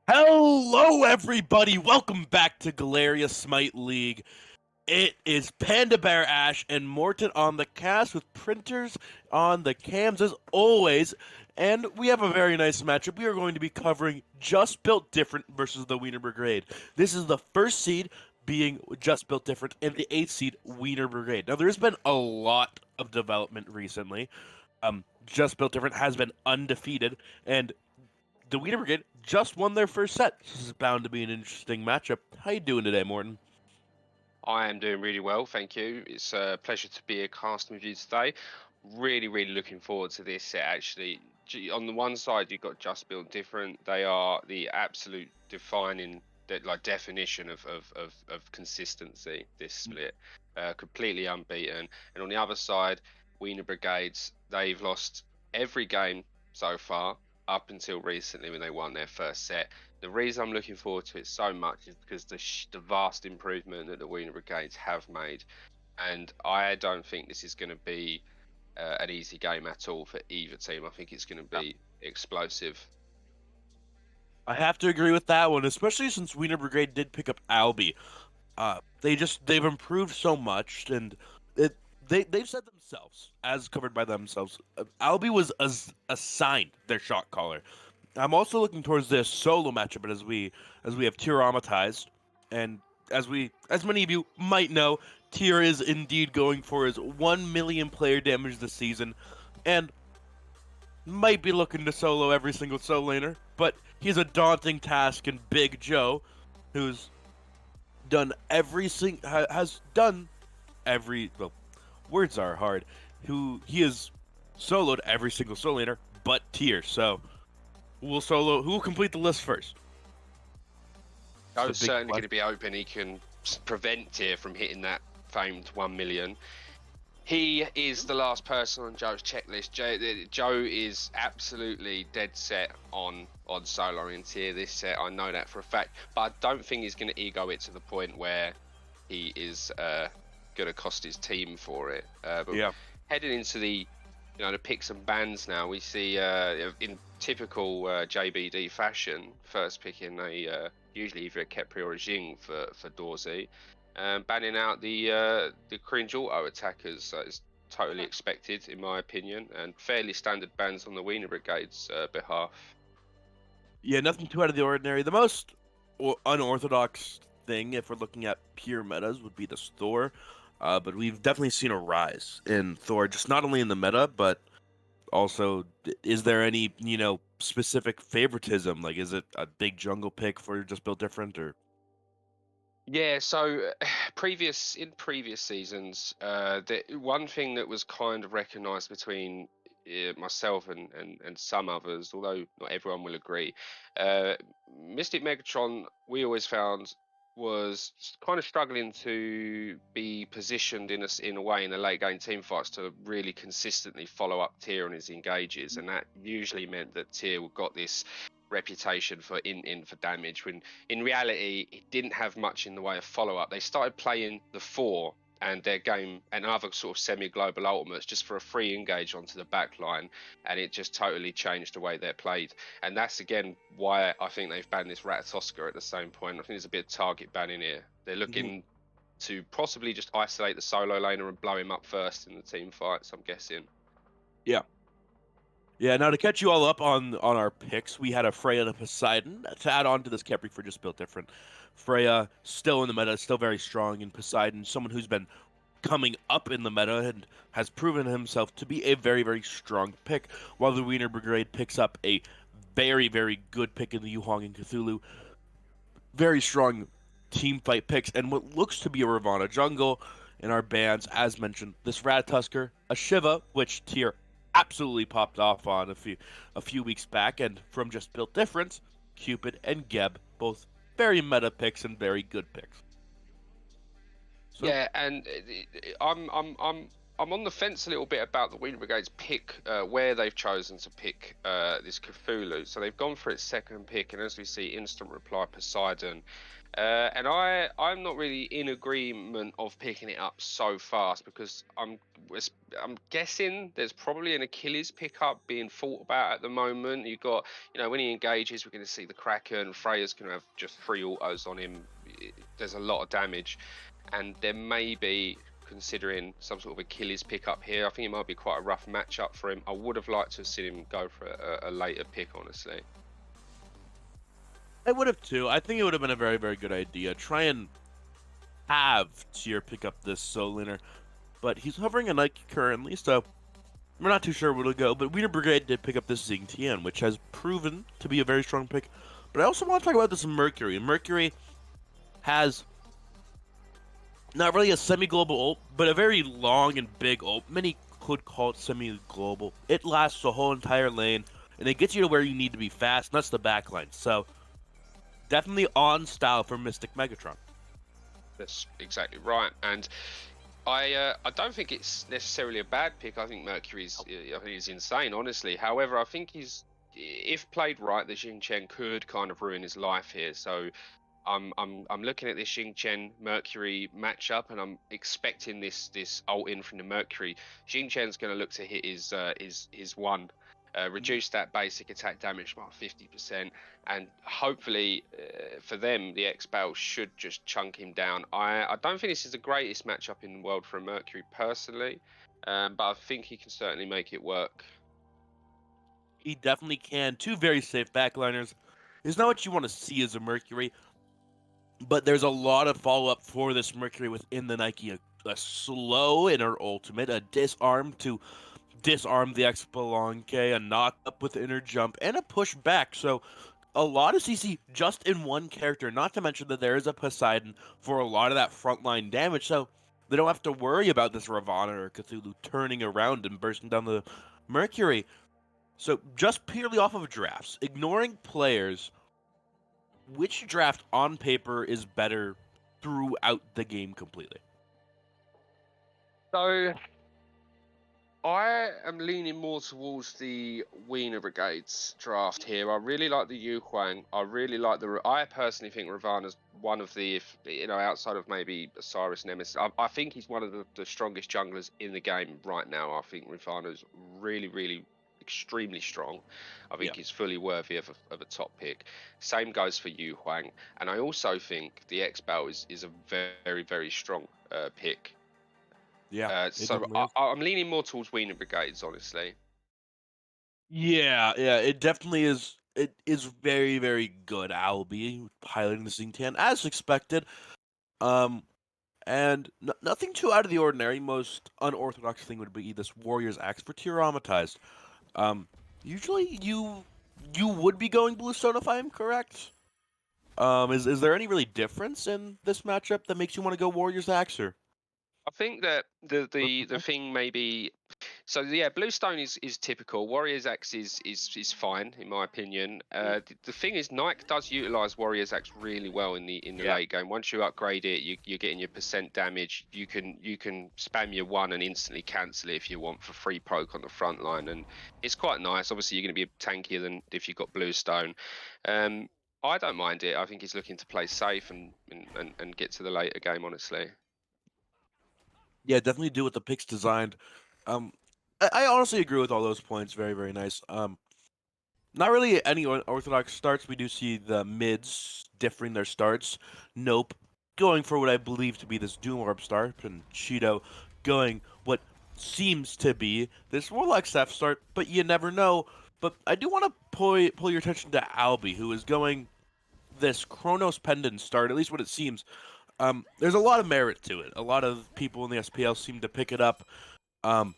Hello, everybody. Welcome back to Galeria Smite League. It is Panda Bear Ash and Morton on the cast with printers on the cams as always. And we have a very nice matchup. We are going to be covering Just Built Different versus the Weiner Brigade. This is the first seed being Just Built Different and the 8th seed Weiner Brigade. Now, there's been a lot of development recently. Just Built Different has been undefeated, and the Weiner Brigade just won their first set. This is bound to be an interesting matchup. How you doing today, Morton? I am doing really well, thank you. It's a pleasure to be a casting with you today. Really looking forward to this set, actually. On the one side, you've got Just Built Different. They are the absolute definition of consistency, this split. Completely unbeaten. And on the other side, Weiner Brigades, they've lost every game so far, up until recently when they won their first set. The reason I'm looking forward to it so much is because the vast improvement that the Weiner Brigades have made, and I don't think this is going to be an easy game at all for either team. I think it's going to be explosive. I have to agree with that one, especially since Weiner Brigade did pick up Albie. They've improved so much, and they've said themselves, as covered by themselves, Albie was assigned their shot caller. I'm also looking towards this solo matchup, as we have Tyramatized, and as many of you might know, Tyr is indeed going for his 1 million player damage this season, and might be looking to solo every single solo laner, but he's a daunting task in Big Joe, who's has done every well, words are hard. He has soloed every single solo laner but Tyr. So who will complete the list first? Joe's certainly going to be open. He can prevent Tyr from hitting that famed 1 million. He is the last person on Joe's checklist. Joe is absolutely dead set on soloing Tyr this set. I know that for a fact, but I don't think he's going to ego it to the point where he is going to cost his team for it. Heading into the picks and bans now, we see in typical JBD fashion, first picking usually either a Kepri or a Jing for Dorsey. Banning out the cringe auto attackers is totally expected, in my opinion, and fairly standard bans on the Weiner Brigade's behalf. Yeah, nothing too out of the ordinary. The most unorthodox thing, if we're looking at pure metas, would be this Thor. But we've definitely seen a rise in Thor, just not only in the meta, but also, is there any, specific favoritism? Like, is it a big jungle pick for Just Built Different, or? Yeah, so previous seasons, the one thing that was kind of recognized between myself and some others, although not everyone will agree, Mystic Megatron, we always found, was kind of struggling to be positioned in a way in the late game team fights to really consistently follow up Tyr on his engages, and that usually meant that Tyr got this reputation for for damage, when in reality it didn't have much in the way of follow-up. They started playing the 4 and their game and other sort of semi-global ultimates just for a free engage onto the back line, and it just totally changed the way they're played. And that's again why I think they've banned this Ratatoska at the same point. I think there's a bit of target banning here. They're looking to possibly just isolate the solo laner and blow him up first in the team fights, I'm guessing. Yeah, now to catch you all up on our picks, we had a Freya and a Poseidon to add on to this Kepri for Just Built Different. Freya still in the meta, still very strong, and Poseidon, someone who's been coming up in the meta and has proven himself to be a very strong pick, while the Weiner Brigade picks up a very good pick in the Yuhong and Cthulhu. Very strong team fight picks, and what looks to be a Ravana jungle in our bans, as mentioned, this Ratatusker, a Shiva, which Tyr absolutely popped off on a few weeks back, and from Just Built Different, Cupid and Geb, both very meta picks and very good picks. So, yeah, and I'm on the fence a little bit about the Weiner Brigade's pick, where they've chosen to pick this Cthulhu. So they've gone for its second pick, and as we see, instant reply Poseidon. And I'm not really in agreement of picking it up so fast because I'm guessing there's probably an Achilles pickup being thought about at the moment. You got, when he engages, we're going to see the Kraken. Freya's going to have just 3 autos on him. There's a lot of damage, and there may be considering some sort of Achilles pickup here. I think it might be quite a rough matchup for him. I would have liked to have seen him go for a later pick, honestly. I would have too. I think it would have been a very, very good idea. Try and have Tier pick up this Soul Laner, but he's hovering a Nike currently, so we're not too sure where it'll go. But Weiner Brigade did pick up this Xingtian, which has proven to be a very strong pick. But I also want to talk about this Mercury. Mercury has not really a semi-global ult, but a very long and big ult. Many could call it semi-global. It lasts the whole entire lane, and it gets you to where you need to be fast, and that's the backline. So definitely on style for Mystic Megatron. That's exactly right, and I don't think it's necessarily a bad pick. I think I think he's insane, honestly. However, I think if played right, the Jing Chen could kind of ruin his life here. So I'm looking at this Jing Chen Mercury matchup, and I'm expecting this ult in from the Mercury. Jing Chen's going to look to hit his one, reduce that basic attack damage by 50%, and hopefully for them the X-Bale should just chunk him down. I don't think this is the greatest matchup in the world for a Mercury personally, but I think he can certainly make it work. He definitely can. Two very safe backliners. It's not what you want to see as a Mercury, but there's a lot of follow up for this Mercury within the Nike. A slow inner ultimate, a disarm to disarm the Xpelonke, a knock up with inner jump, and a push back. So a lot of CC just in one character, not to mention that there is a Poseidon for a lot of that frontline damage. So they don't have to worry about this Ravana or Cthulhu turning around and bursting down the Mercury. So just purely off of drafts, ignoring players, which draft on paper is better throughout the game completely? So I am leaning more towards the Wiener Brigades draft here. I really like the Yu Huang. I really like I personally think Ravana's one of the, if outside of maybe Osiris Nemesis, I think he's one of the strongest junglers in the game right now. I think Ravana's really, really extremely strong. I Yeah. think he's fully worthy of a top pick. Same goes for Yu Huang. And I also think the X-Bale is a very, very strong pick. Yeah, it So definitely is. I'm leaning more towards Wiener Brigades, honestly. Yeah, it definitely is. It is very, very good. I'll be piloting the Xingtian as expected. Um, and nothing too out of the ordinary. Most unorthodox thing would be this Warrior's Axe for Traumatized. Um, usually you would be going Bluestone if I am correct. Is there any really difference in this matchup that makes you want to go Warrior's Axe or? I think that the thing maybe so yeah, Bluestone is typical. Warrior's Axe is fine in my opinion. The thing is, Nike does utilize Warrior's Axe really well in the Yeah. late game. Once you upgrade it, you're getting your percent damage. You can spam your one and instantly cancel it if you want for free poke on the front line, and it's quite nice. Obviously, you're going to be tankier than if you've got Bluestone. Um, I don't mind it. I think he's looking to play safe and get to the later game. Honestly. Yeah, definitely do what the pick's designed. Um, I honestly agree with all those points. Very, very nice. Not really any orthodox starts. We do see the mids differing their starts. Nope, going for what I believe to be this Doom Orb start, and Cheeto going what seems to be this Warlock Staff start, but you never know. But I do want to pull your attention to Albie, who is going this Chronos Pendant start, at least what it seems. There's a lot of merit to it. A lot of people in the SPL seem to pick it up, um,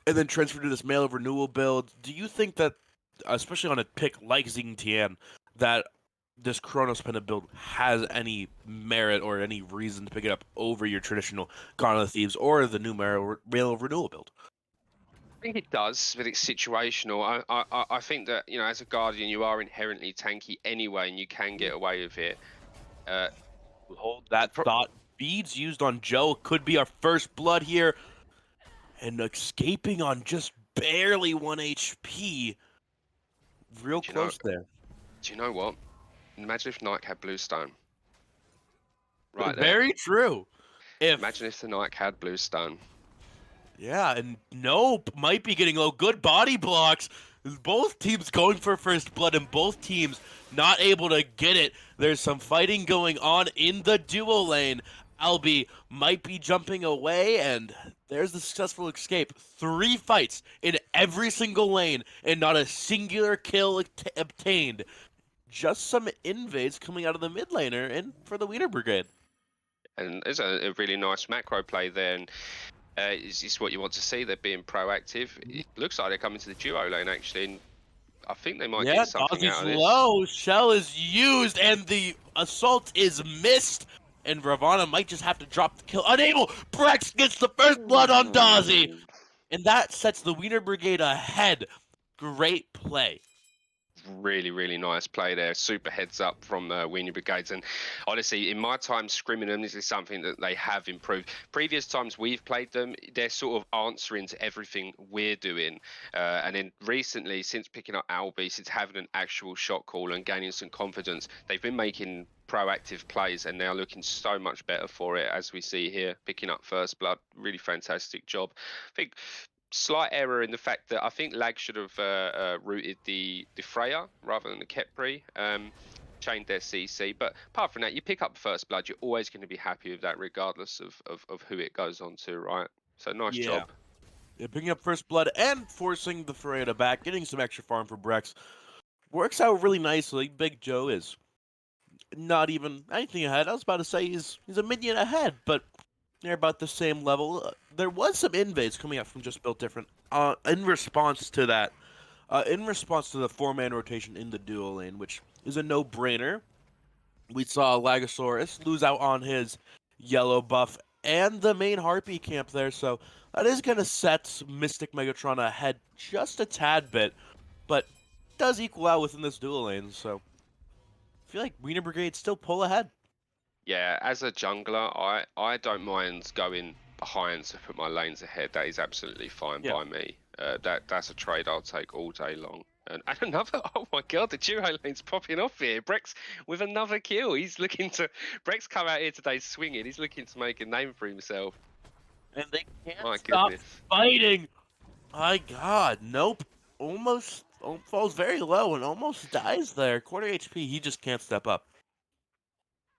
and then transfer to this mail of renewal build. Do you think that, especially on a pick like Xingtian, that this Chronos Pendant build has any merit or any reason to pick it up over your traditional Gone of the Thieves or the new mail of renewal build? I think it does, but it's situational. I think that as a guardian, you are inherently tanky anyway, and you can get away with it. Uh, Hold that thought. Beads used on Joe could be our first blood here, and escaping on just barely 1 HP. Real do you know? close there. Do you know what? Imagine if Nike had Bluestone. right there. Very true. Imagine If if the Nike had blue stone. Yeah, and Nope might be getting low. Good body blocks. Both teams going for first blood, and both teams not able to get it. There's some fighting going on in the duo lane. Albi might be jumping away, and there's the successful escape. 3 fights in every single lane, and not a singular kill obtained. Just some invades coming out of the mid laner, and for the Weiner Brigade. And there's a really nice macro play there. And it's what you want to see. They're being proactive. It looks like they're coming to the duo lane, actually. And I think they might Yeah, get something Ozzy's out of this. low. Shell is used, and the assault is missed. And Ravana might just have to drop the kill. Unable! Brex gets the first blood on Dazzy! Ooh. And that sets the Wiener Brigade ahead. Great play. Really, really nice play there. Super heads up from Weiner Brigades. And honestly, in my time scrimming them, this is something that they have improved. Previous times we've played them, they're sort of answering to everything we're doing. And then recently, since picking up Albi, since having an actual shot call and gaining some confidence, they've been making proactive plays and now looking so much better for it, as we see here, picking up first blood. Really fantastic job. I think slight error in the fact that I think Lag should have routed the Freya rather than the Kepri, chained their CC. But apart from that, you pick up first blood, you're always going to be happy with that, regardless of who it goes on to, right? So nice Yeah. job. Yeah, picking up first blood and forcing the Freya to back, getting some extra farm for Brex. Works out really nicely. Big Joe is not even anything ahead. I was about to say he's a minion ahead, but they're about the same level. There was some invades coming out from Just Built Different. In response to that, in response to the 4-man rotation in the duo lane, which is a no-brainer, we saw Lagosaurus lose out on his yellow buff and the main Harpy camp there, so that is going to set Mystic Megatron ahead just a tad bit, but does equal out within this duo lane, so I feel like Wiener Brigade still pull ahead. Yeah, as a jungler, I don't mind going behind to put my lanes ahead. That is absolutely fine Yeah. by me. That's a trade I'll take all day long. And another, oh my god, the duo lane's popping off here. Brex with another kill. He's looking to, Brex come out here today swinging. He's looking to make a name for himself. And they can't My stop goodness. fighting. My god, nope. Almost falls very low and almost dies there. Quarter HP, he just can't step up.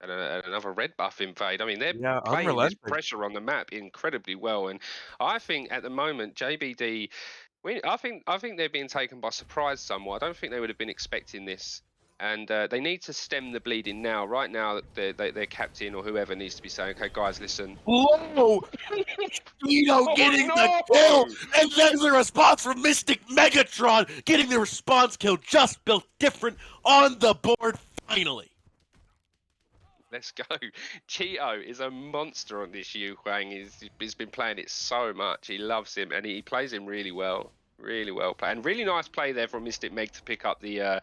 And another red buff invade. I mean, they're Yeah, playing this unrelenting. pressure on the map incredibly well. And I think at the moment, JBD, I think they're being taken by surprise somewhat. I don't think they would have been expecting this. And they need to stem the bleeding now. Right now, their captain or whoever needs to be saying, okay, guys, listen. Whoa! Speedo getting the no! kill! And there's a response from Mystic Megatron getting the response kill. Just Built Different on the board finally. Let's go. Cheeto is a monster on this Yu Huang. He's been playing it so much. He loves him and he plays him really well. Really well played. And really nice play there from Mystic Meg to pick up the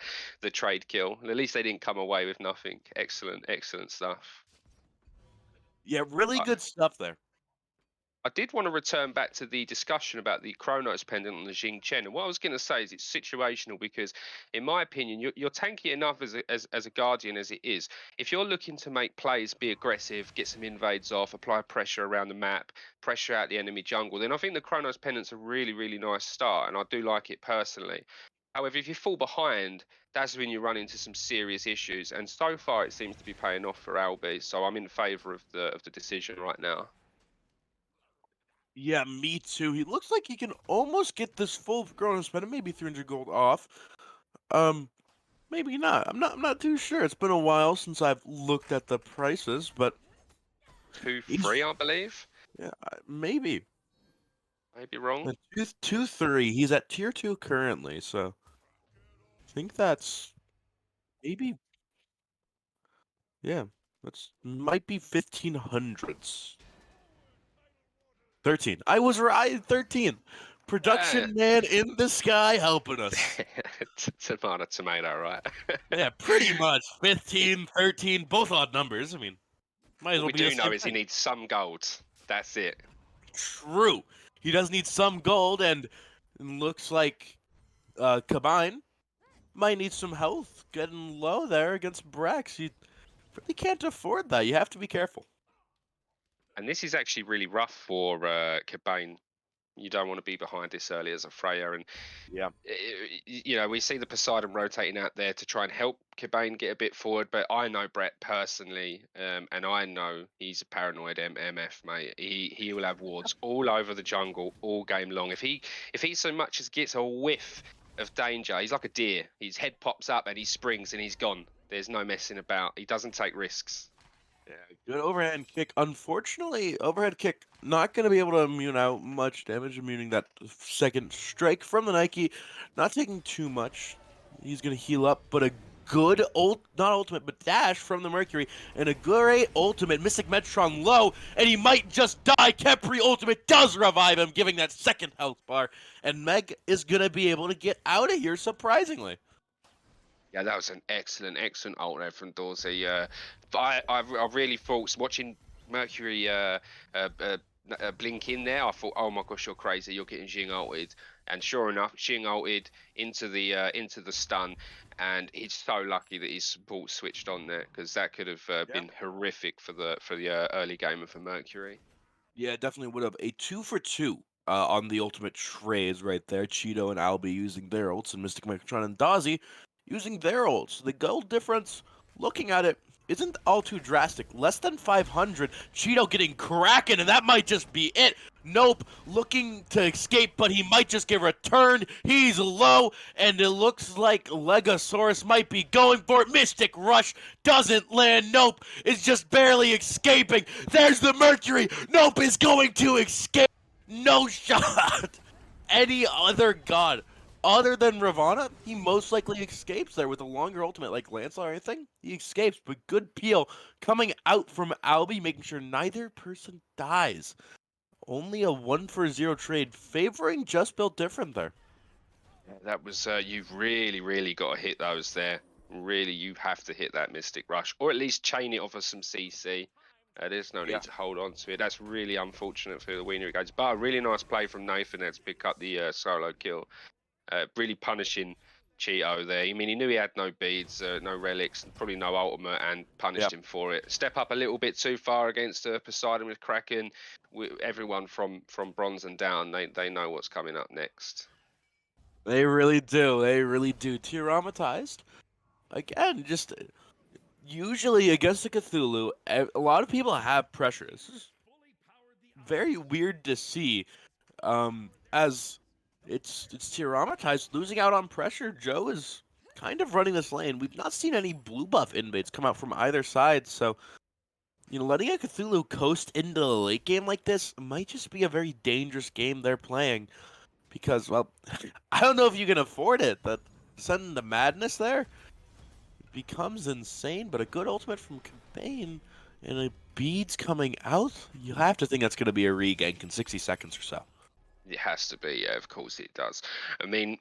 trade kill. At least they didn't come away with nothing. Excellent, excellent stuff. Yeah, really good stuff there. I did want to return back to the discussion about the Chronos pendant on the Jing Chen. And what I was going to say is it's situational because, in my opinion, you're tanky enough as a Guardian as it is. If you're looking to make plays, be aggressive, get some invades off, apply pressure around the map, pressure out the enemy jungle, then I think the Chronos pendant's a really, really nice start. And I do like it personally. However, if you fall behind, that's when you run into some serious issues. And so far, it seems to be paying off for Albi. So I'm in favour of the decision right now. Yeah, me too. He looks like he can almost get this full Chronos Pendant, maybe 300 gold off. Maybe not. I'm not too sure. It's been a while since I've looked at the prices, but 2-3, I believe. yeah, maybe. Maybe wrong. 2-3. He's at tier 2 currently, so I think that's maybe, yeah, that's might be 1500s. 13. I was right. 13. Production man in the sky helping us. Tomato, tomato, right? Yeah, pretty much. 15, 13, both odd numbers. I mean, might as well What we be do the know same is he thing. needs some gold. That's it. True. He does need some gold, and it looks like Cabine might need some health. Getting low there against Brax. really can't afford that. You have to be careful. And this is actually really rough for Cabane. You don't want to be behind this early as a Freya, and Yeah. we see the Poseidon rotating out there to try and help Cabane get a bit forward. But I know Brett personally, and I know he's a paranoid MF, mate. He will have wards all over the jungle all game long. If he so much as gets a whiff of danger, he's like a deer. His head pops up and he springs and he's gone. There's no messing about. He doesn't take risks. Yeah, good overhand kick. Unfortunately, overhead kick not going to be able to immune out much damage, immuning that second strike from the Nike. Not taking too much. He's going to heal up, but a good not ultimate, but dash from the Mercury, and a great ultimate. Mystic Metron low, and he might just die. Kepri ultimate does revive him, giving that second health bar, and Meg is going to be able to get out of here, surprisingly. Yeah, that was an excellent ult there from Dorsey. But I really thought watching Mercury uh, uh, blink in there, I thought, oh my gosh, you're crazy, you're getting Jing ulted, and sure enough, Jing ulted into the stun, and he's so lucky that his support switched on there because that could have been horrific for the early game of the Mercury. Yeah, definitely would have. A 2 for 2 on the ultimate trades right there. Cheeto and Albi using their ults, and Mystic Megatron and Dazzy using their ults. The gold difference, looking at it, isn't all too drastic. Less than 500. Cheeto getting Kraken, and that might just be it. Nope, looking to escape, but he might just get returned. He's low, and it looks like Legosaurus might be going for it. Mystic Rush doesn't land. Nope, is just barely escaping. There's the Mercury. Nope is going to escape. No shot. Any other god other than Ravana, he most likely escapes there with a longer ultimate like Lancelot or anything. He escapes, but good peel coming out from Albi, making sure neither person dies. Only a 1 for 0 trade, favoring Just Built Different there. Yeah, that was you've really got to hit those there. Really, you have to hit that Mystic Rush, or at least chain it off of some CC. There's no Yeah. need to hold on to it. That's really unfortunate for the Weiner Brigade. But a really nice play from Nathan there to pick up the solo kill. Really punishing Cheeto there. I mean, he knew he had no beads, no relics, and probably no ultimate, and punished him for it. Step up a little bit too far against Poseidon with Kraken. Everyone from bronze and down, they know what's coming up next. They really do. They really do. Traumatized. Again, just usually against the Cthulhu, a lot of people have pressure. This is very weird to see. As it's traumatized, losing out on pressure. Joe is kind of running this lane. We've not seen any blue buff invades come out from either side, so letting a Cthulhu coast into the late game like this might just be a very dangerous game they're playing. Because, well, I don't know if you can afford it. That sudden the madness there becomes insane, but a good ultimate from Cabane and a beads coming out, you have to think that's going to be a regank in 60 seconds or so. It has to be, yeah, of course it does. I mean,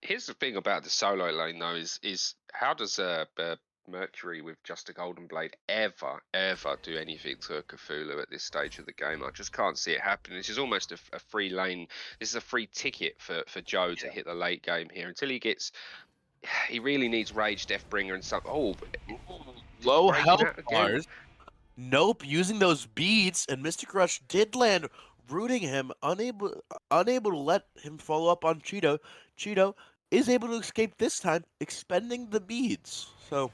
here's the thing about the solo lane though is how does Mercury with just a golden blade ever do anything to a Cthulhu at this stage of the game? I just can't see it happening. This is almost a free lane. This is a free ticket for Joe to hit the late game here until he gets. He really needs Rage, Deathbringer, and some. Oh, Low breaking health out again. bars. Nope, using those beads, and Mystic Rush did land, rooting him, unable to let him follow up on Cheeto. Cheeto is able to escape this time, expending the beads. So,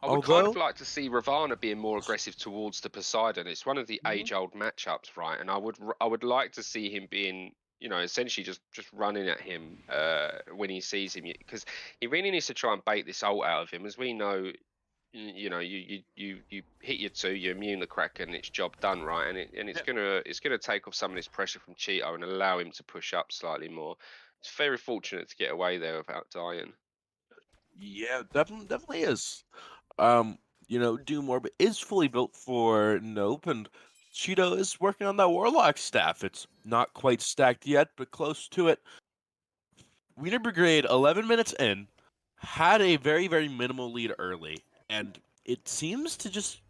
I would kind of although, like to see Ravana being more aggressive towards the Poseidon. It's one of the Mhm. age-old matchups, right? And I would like to see him being, essentially just running at him when he sees him, because he really needs to try and bait this ult out of him. As we know, you hit your two, you immune the Kraken, it's job done, right? And it's gonna take off some of this pressure from Cheeto and allow him to push up slightly more. It's very fortunate to get away there without dying. yeah, definitely is. Um, Doom Orbit is fully built for Nope, and Cheeto is working on that Warlock staff. It's not quite stacked yet, but close to it. Weiner Brigade, 11 minutes in, had a very, very minimal lead early, and it seems to just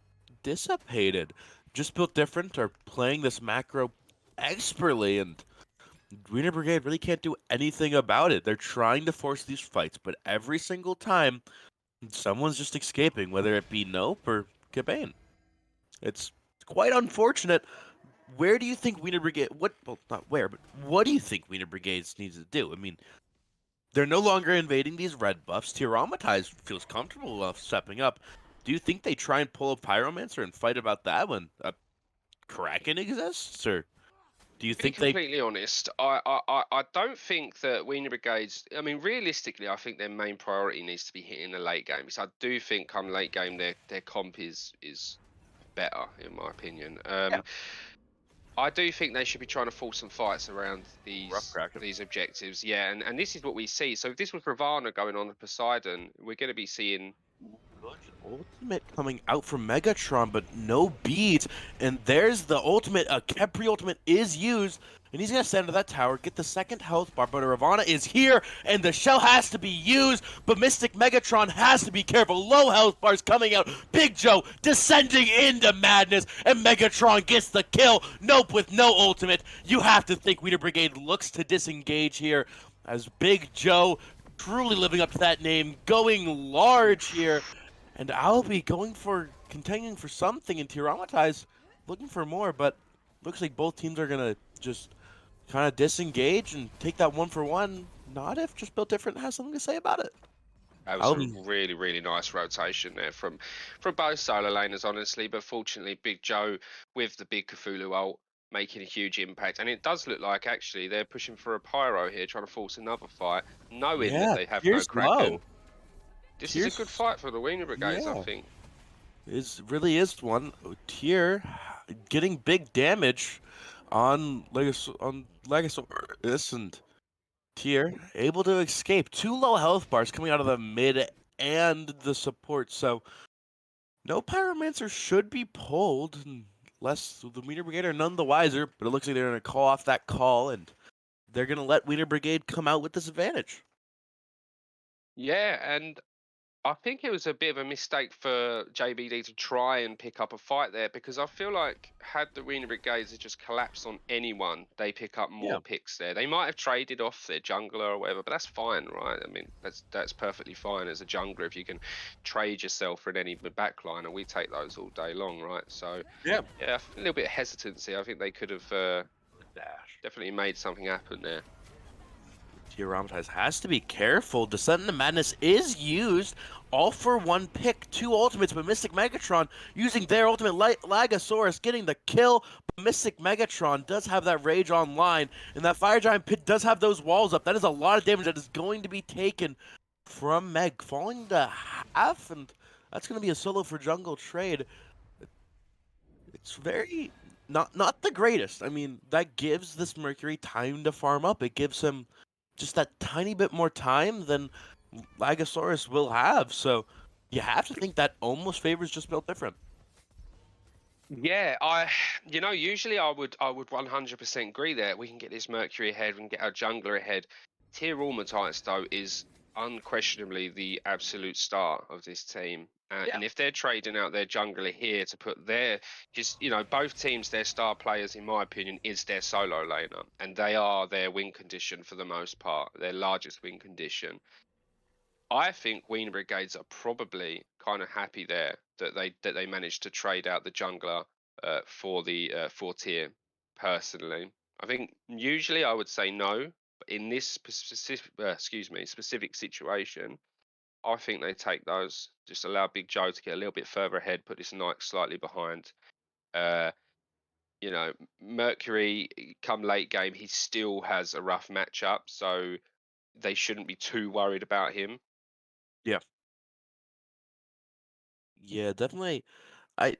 dissipated. Just Built Different are playing this macro expertly, and Weiner Brigade really can't do anything about it. They're trying to force these fights, but every single time Someone's just escaping, whether it be Nope or Cabane. It's quite unfortunate. Where do you think Wiener Brigade? What? Well, not where, but what do you think Wiener Brigades needs to do? I mean, they're no longer invading these red buffs. Tyromatize feels comfortable enough stepping up. Do you think they try and pull a Pyromancer and fight about that when a Kraken exists, or do you To be think they? completely honest, I don't think that Wiener Brigades. I mean, realistically, I think their main priority needs to be hitting the late games. I do think come late game, their comp is better in my opinion. Yeah, I do think they should be trying to force some fights around rough Kraken. these objectives. Yeah, and this is what we see. So if this was Ravana going on to Poseidon, we're going to be seeing. Ultimate coming out from Megatron, but no beads. And there's the ultimate. A Kepri ultimate is used, and he's gonna stand to that tower, get the second health bar. But Ravana is here, and the shell has to be used. But Mystic Megatron has to be careful. Low health bars coming out. Big Joe descending into madness, and Megatron gets the kill. Nope, with no ultimate. You have to think Wiener Brigade looks to disengage here, as Big Joe truly living up to that name, going large here. And I'll be going for contending for something in Tyromatize, looking for more, but looks like both teams are gonna just kind of disengage and take that one for one. Not if just built different has something to say about it. That was I'll a be really nice rotation there from both solo laners, honestly. But fortunately, Big Joe with the big Cthulhu ult making a huge impact, and it does look like actually they're pushing for a pyro here, trying to force another fight, knowing that yeah. they have no Tears Kraken. low. This is a good Tears fight for the Wiener Brigades, I yeah think. is really is one. Tier getting big damage on Legasaurus and Tier able to escape. Two low health bars coming out of the mid and the support. So no Pyromancer should be pulled unless the Wiener Brigade are none the wiser. But it looks like they're going to call off that call and they're going to let Wiener Brigade come out with this advantage. Yeah, and I think it was a bit of a mistake for JBD to try and pick up a fight there because I feel like had the Wiener Brigades had just collapsed on anyone, they pick up Yeah. more picks there. They might have traded off their jungler or whatever, but that's fine, right? I mean, that's perfectly fine as a jungler if you can trade yourself for an enemy backline, and we take those all day long, right? So Yeah. yeah, a little bit of hesitancy. I think they could have Dash. definitely made something happen there. Tyromatize has to be careful. Descent into Madness is used all for one pick. Two ultimates, but Mystic Megatron using their ultimate Lagosaurus getting the kill. But Mystic Megatron does have that rage online, and that Fire Giant Pit does have those walls up. That is a lot of damage that is going to be taken from Meg, falling to half, and that's going to be a solo for jungle trade. It's very not the greatest. I mean, that gives this Mercury time to farm up. It gives him just that tiny bit more time than Lagosaurus will have. So you have to think that almost favors just built different. Yeah, usually I would 100% agree there. We can get this Mercury ahead, we can get our jungler ahead. Tier Almatites though is unquestionably the absolute star of this team. Yeah. And if they're trading out their jungler here to put their, just both teams, their star players, in my opinion, is their solo laner, and they are their win condition for the most part, their largest win condition. I think Wiener Brigades are probably kind of happy there that they managed to trade out the jungler for the 4 tier. Personally, I think usually I would say no, but in this specific situation, I think they take those. Just allow Big Joe to get a little bit further ahead, put this Knight slightly behind. Uh, Mercury come late game, he still has a rough matchup, so they shouldn't be too worried about him. Yeah. Yeah, definitely. I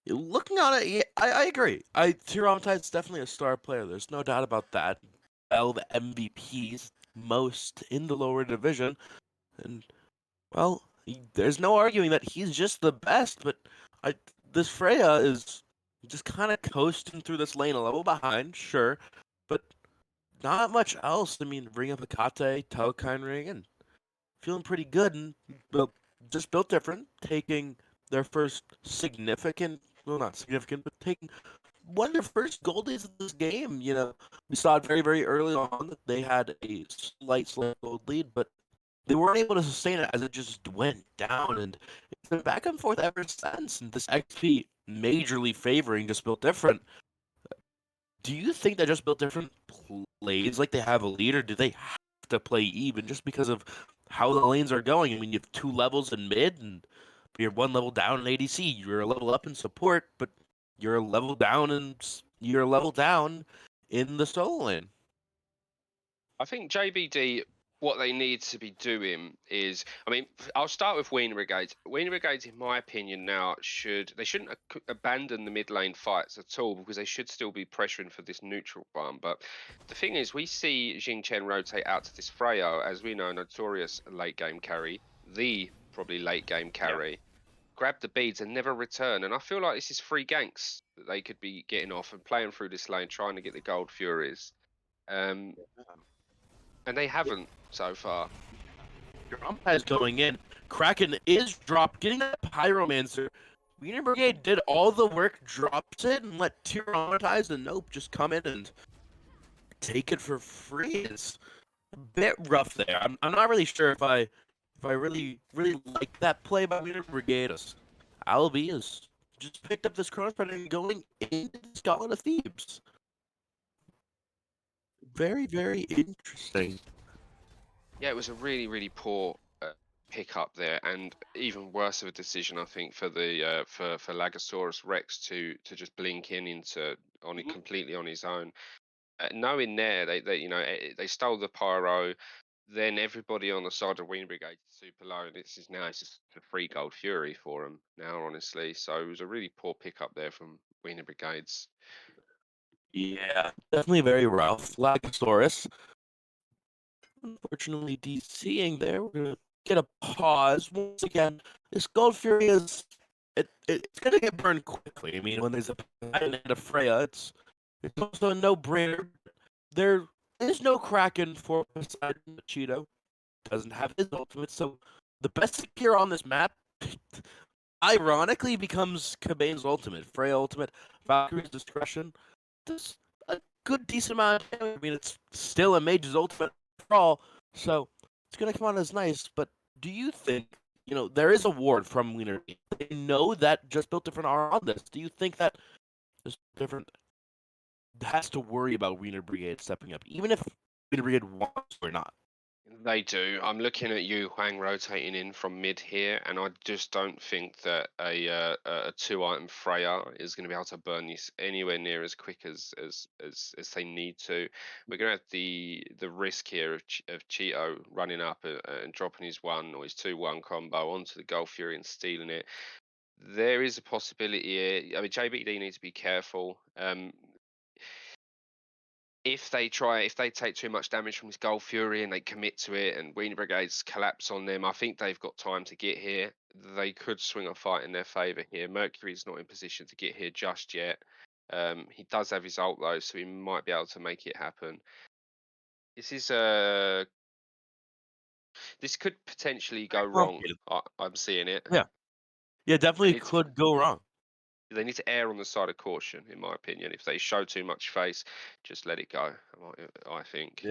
looking at it, yeah, I agree. Tyromatide's definitely a star player. There's no doubt about that. Well, the MVPs most in the lower division, and well, there's no arguing that he's just the best. But I this Freya is just kind of coasting through this lane a level behind, sure, but not much else. I mean, Ring of Hecate, Telekine Ring, and feeling pretty good, and well, just built different, taking their first significant, well, not significant, but taking one of their first goldies of this game. We saw it very, very early on that they had a slight gold lead, but they weren't able to sustain it as it just went down, and it's been back and forth ever since. And this XP majorly favoring Just Built Different. Do you think that Just Built Different plays like they have a lead, or do they have to play even just because of how the lanes are going? I mean, you have 2 levels in mid, and you're 1 level down in ADC. You're a level up in support, but you're a level down in the solo lane. I think JBD, what they need to be doing is, I mean, I'll start with Weiner Brigade. Weiner Brigade, in my opinion, now shouldn't abandon the mid lane fights at all, because they should still be pressuring for this neutral farm. But the thing is, we see Jing Chen rotate out to this Freya, as we know, notorious late game carry, the probably late game carry. Grab the beads and never return. And I feel like this is free ganks that they could be getting off and playing through this lane, trying to get the gold furies. And they haven't so far. Your umpire is going in. Kraken is dropped, getting that Pyromancer. Weiner Brigade did all the work, dropped it, and let Tyrannitize and Nope just come in and take it for free. It's a bit rough there. I'm not really sure if I really like that play by Weiner Brigade. Albi has just picked up this Chronos Predator going into the Scotland of Thebes. Very, very interesting. Yeah, it was a really, really poor pick up there, and even worse of a decision, I think, for the for Lagosaurus Rex to just blink into completely on his own. Knowing there, they stole the pyro. Then everybody on the side of Wien Brigade is super low, and it's just a free gold fury for them now, honestly. So it was a really poor pickup there from Wiener Brigades. Yeah, definitely very rough. Lagosaurus, unfortunately, DCing there. We're gonna get a pause once again. This Gold Fury it's gonna get burned quickly. I mean, when there's a Poseidon and a Freya, it's also a no-brainer. There is no Kraken for Poseidon. Cheeto doesn't have his ultimate, so the best gear on this map, ironically, becomes Cobain's ultimate, Freya ultimate, Valkyrie's Discretion. Does a good decent amount of damage. I mean, it's still a mage's ultimate for all, so it's gonna come out as nice. But do you think, there is a ward from Weiner? They know that Just Built Different are on this. Do you think that Just Different has to worry about Weiner Brigade stepping up, even if Weiner Brigade wants or not? They do. I'm looking at Yu Huang rotating in from mid here, and I just don't think that a 2-item Freya is going to be able to burn this anywhere near as quick as they need to. We're going to have the risk here of Cheeto running up and dropping his 1 or his 2-1 combo onto the Gold Fury and stealing it. There is a possibility here. I mean, JBD needs to be careful. If they take too much damage from this Gold Fury and they commit to it and Weiner Brigades collapse on them, I think they've got time to get here. They could swing a fight in their favour here. Mercury's not in position to get here just yet. He does have his ult though, so he might be able to make it happen. This could potentially go wrong. I'm seeing it. Yeah, definitely could go wrong. They need to err on the side of caution, in my opinion. If they show too much face, just let it go, I think.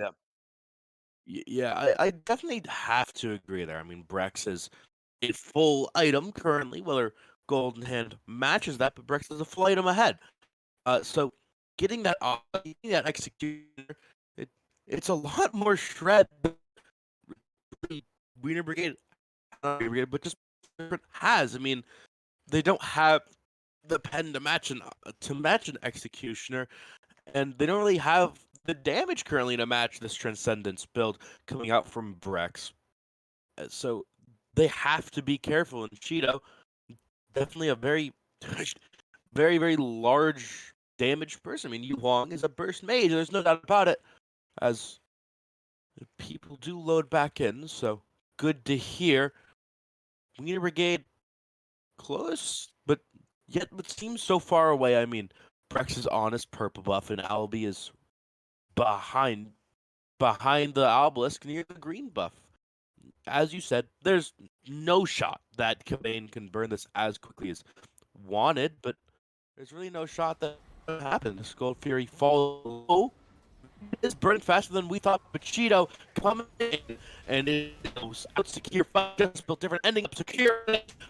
Yeah, I definitely have to agree there. I mean, Brex is a full item currently, whether Golden Hand matches that, but Brex is a full item ahead. So getting that executioner, it's a lot more shred than Wiener Brigade, but just has. I mean, they don't have the pen to match an executioner, and they don't really have the damage currently to match this Transcendence build coming out from Brex. So they have to be careful. And Cheeto, definitely a very, very, very large damage person. I mean, Yu Huang is a burst mage. There's no doubt about it. As people do load back in, so good to hear. Weiner Brigade close, but yet it seems so far away. I mean, Brex is on his purple buff, and Albi is behind the obelisk near the green buff. As you said, there's no shot that Cobain can burn this as quickly as wanted, but there's really no shot that happens. Gold Fury falls low. is burning faster than we thought. But Cheeto coming in and it was out secure fight, just built different, ending up secure,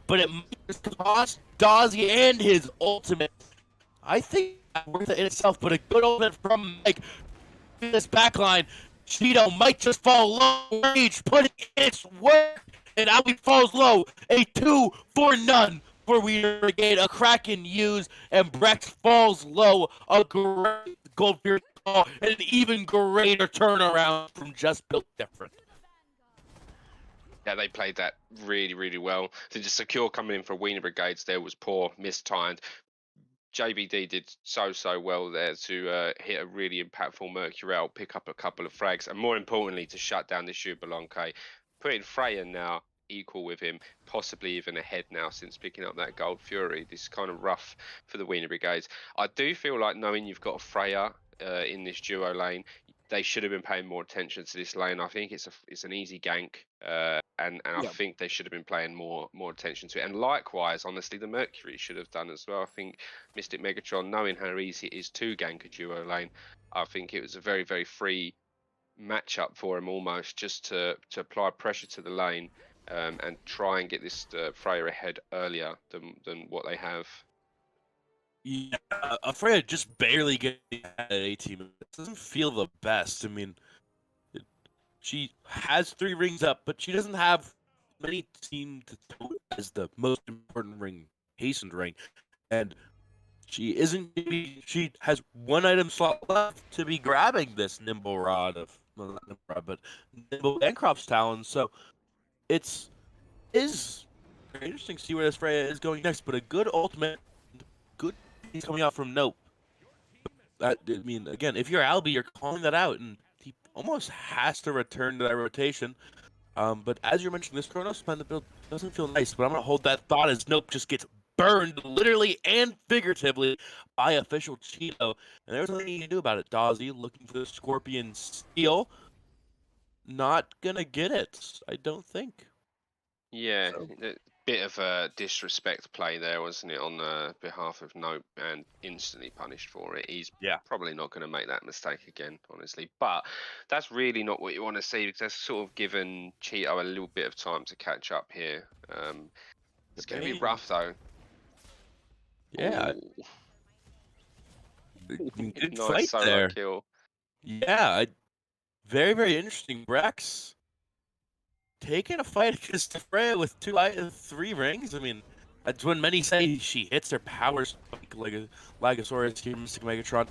but it might just cost Dazzy and his ultimate. I think that's worth it in itself, but a good ultimate from Mike in this backline. Cheeto might just fall low, Rage putting in its work, and now he falls low. A 2-for-none for Weiner Brigade, a Kraken use, and Brex falls low. A great Gold Fury call, and an even greater turnaround from Just Built Different. Yeah, they played that really, really well. The secure coming in for Weiner Brigades there was poor, mistimed. JBD did so well there to hit a really impactful Mercury out, pick up a couple of frags, and more importantly, to shut down this Jubilanque. Putting Freya now equal with him, possibly even ahead now since picking up that Gold Fury. This is kind of rough for the Weiner Brigades. I do feel like knowing you've got a Freya in this duo lane, they should have been paying more attention to this lane. I think it's an easy gank, and I think they should have been paying more attention to it. And likewise, honestly, the Mercury should have done as well. I think Mystic Megatron, knowing how easy it is to gank a duo lane, I think it was a very free matchup for him almost, just to apply pressure to the lane and try and get this Freya ahead earlier than what they have. Yeah, Freya just barely getting at 18 minutes. Doesn't feel the best. I mean, she has 3 rings up, but she doesn't have many team to tote as the most important ring, hastened ring. And she isn't. She has 1 item slot left to be grabbing this nimble rod of, well, not nimble rod, but nimble Bancroft's talons. So it's is very interesting to see where this Freya is going next. But a good ultimate, good things coming out from Nope. I mean, again, if you're Albie, you're calling that out, and he almost has to return to that rotation. But as you mentioned, this Chronos the build doesn't feel nice, but I'm going to hold that thought as Nope just gets burned, literally and figuratively, by official Cheeto. And there's nothing you can do about it. Dazzy looking for the Scorpion Steel. Not going to get it, I don't think. Yeah, So, a bit of a disrespect play there, wasn't it, on the behalf of Nope, and instantly punished for it. He's probably not going to make that mistake again, honestly. But that's really not what you want to see, because that's sort of given Cheeto a little bit of time to catch up here. It's going to be rough, though. Yeah. Ooh. Good Nice fight solo there. kill. Yeah, very interesting. Brex taking a fight against Freya with 3 rings. I mean, that's when many say she hits her power spike like a Lagosaurus here, Mystic Megatron.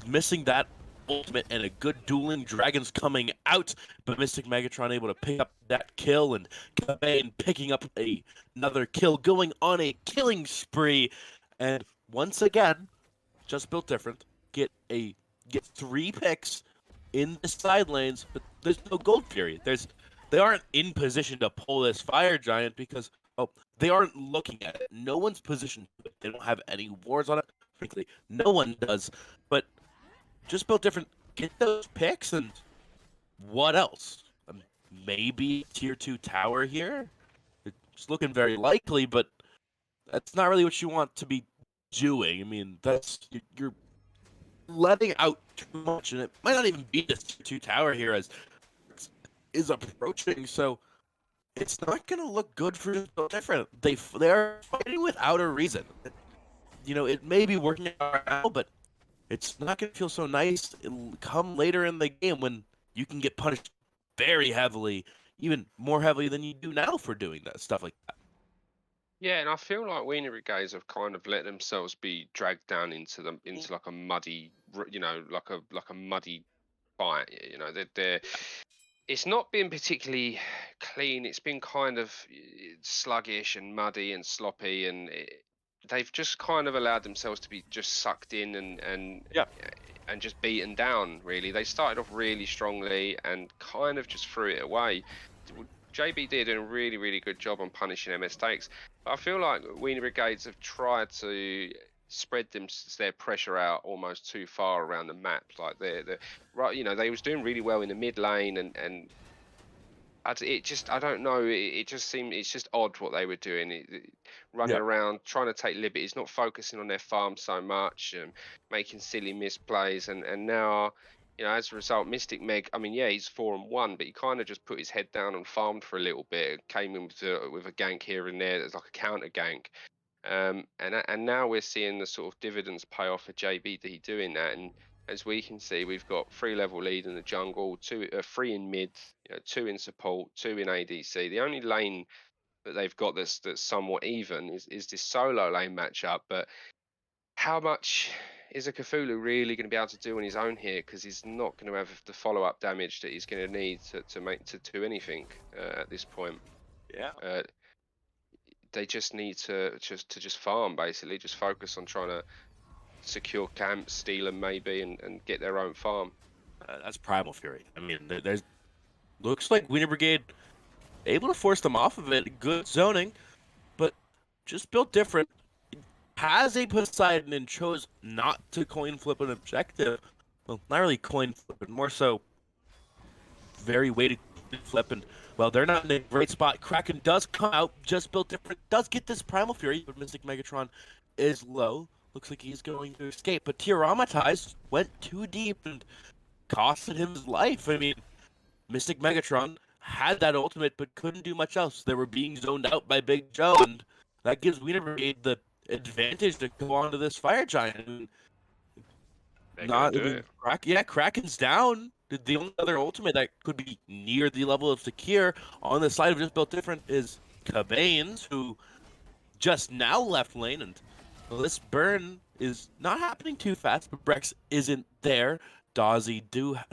Missing that ultimate and a good dueling dragons coming out, but Mystic Megatron able to pick up that kill, and Cabane picking up another kill, going on a killing spree. And once again, Just Built Different, get 3 picks in the side lanes, but there's no Gold Fury. They aren't in position to pull this Fire Giant because they aren't looking at it. No one's positioned to it. They don't have any wards on it. Frankly, no one does. But Just Built Different, get those picks, and what else? Maybe tier 2 tower here. It's looking very likely, but that's not really what you want to be doing. I mean, you're letting out too much, and it might not even be this tier 2 tower here as is approaching. So it's not going to look good for Just Built Different. They're fighting without a reason. You know, it may be working out right now, but it's not going to feel so nice. It'll come later in the game when you can get punished very heavily, even more heavily than you do now for doing that stuff like that. Yeah, and I feel like Weiner Brigades have kind of let themselves be dragged down into like a muddy, like a muddy fight. They're it's not been particularly clean. It's been kind of sluggish and muddy and sloppy, and they've just kind of allowed themselves to be just sucked in and just beaten down. Really, they started off really strongly and kind of just threw it away. JBD did a really good job on punishing their mistakes. But I feel like Weiner Brigades have tried to spread their pressure out almost too far around the map. Like they're right, they was doing really well in the mid lane, and I don't know. It just seemed it's just odd what they were doing. Running around trying to take liberties, not focusing on their farm so much, and making silly misplays. And now, as a result, Mystic Meg, I mean, yeah, he's 4-1, but he kind of just put his head down and farmed for a little bit. Came in with a gank here and there. There's like a counter gank. And now we're seeing the sort of dividends pay off for JBD doing that. And as we can see, we've got 3-level lead in the jungle, three in mid, 2 in support, 2 in ADC. The only lane that they've got that's somewhat even is this solo lane matchup. But how much is a Cthulhu really going to be able to do on his own here? Because he's not going to have the follow-up damage that he's going to need to make to do anything at this point. Yeah. Uh, they just need to just farm, basically, just focus on trying to secure camps, steal them maybe, and get their own farm. That's Primal Fury. I mean, there's looks like Weiner Brigade able to force them off of it. Good zoning, but just built different. Has a Poseidon and chose not to coin flip an objective. Well, not really coin flip, but more so very weighted flip. And well, they're not in a great spot. Kraken does come out, just built different, does get this Primal Fury, but Mystic Megatron is low. Looks like he's going to escape, but Tyranmatized went too deep and costed him his life. I mean, Mystic Megatron had that ultimate, but couldn't do much else. They were being zoned out by Big Joe, and that gives Wiener Brigade the advantage to go onto this Fire Giant. And They're going to do it. Kraken's down. The only other ultimate that could be near the level of Secure on the side of Just Built Different is Cabanes, who just now left lane, and this burn is not happening too fast, but Brex isn't there. Dawsey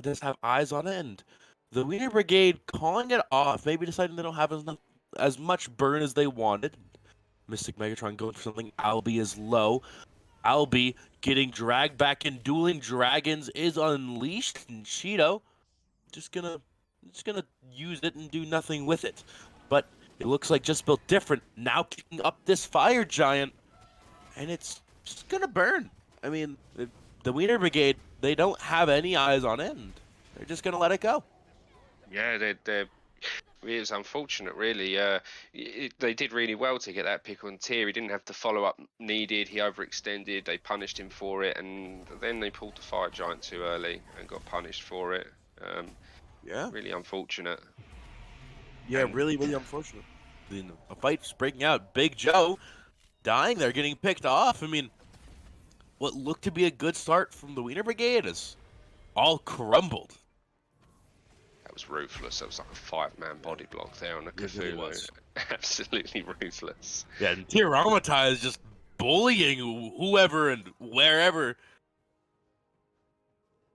does have eyes on it, and the Wiener Brigade calling it off, maybe deciding they don't have as much burn as they wanted. Mystic Megatron going for something. Albie is low. Albie getting dragged back in. Dueling Dragons is unleashed, and Cheeto just gonna use it and do nothing with it. But it looks like Just Built Different now kicking up this Fire Giant, and it's just gonna burn. I mean, the Wiener Brigade, they don't have any eyes on it, and they're just gonna let it go. Yeah, it was unfortunate, really. They did really well to get that pick on Tier. He didn't have the follow-up needed. He overextended. They punished him for it, and then they pulled the Fire Giant too early and got punished for it. Yeah. Really unfortunate. Yeah, And really, really unfortunate. A fight's breaking out. Big Joe dying there, getting picked off. I mean, what looked to be a good start from the Wiener Brigade is all crumbled. that was ruthless. That was like a 5-man body block there on the It really Cthulhu. was. Absolutely ruthless. Yeah, and Tyrannomata is just bullying whoever and wherever.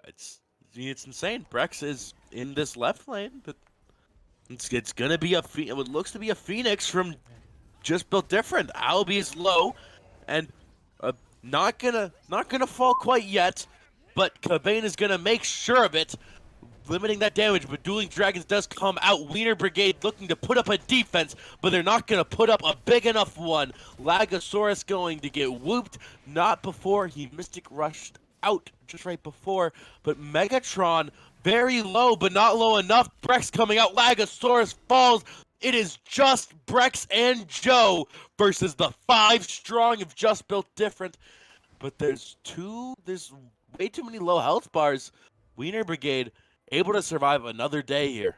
It's insane. Brex is in this left lane, but it's gonna be it looks to be a Phoenix from Just Built Different. Albie's low, and not gonna fall quite yet, but Cabane is gonna make sure of it, limiting that damage. But Dueling Dragons does come out. Wiener Brigade looking to put up a defense, but they're not gonna put up a big enough one. Lagosaurus going to get whooped, not before he Mystic rushed out just right before, but Megatron very low, but not low enough. Brex coming out. Lagosaurus falls. It is just Brex and Joe versus the 5 strong of Just Built Different. But there's way too many low health bars. Wiener Brigade able to survive another day here.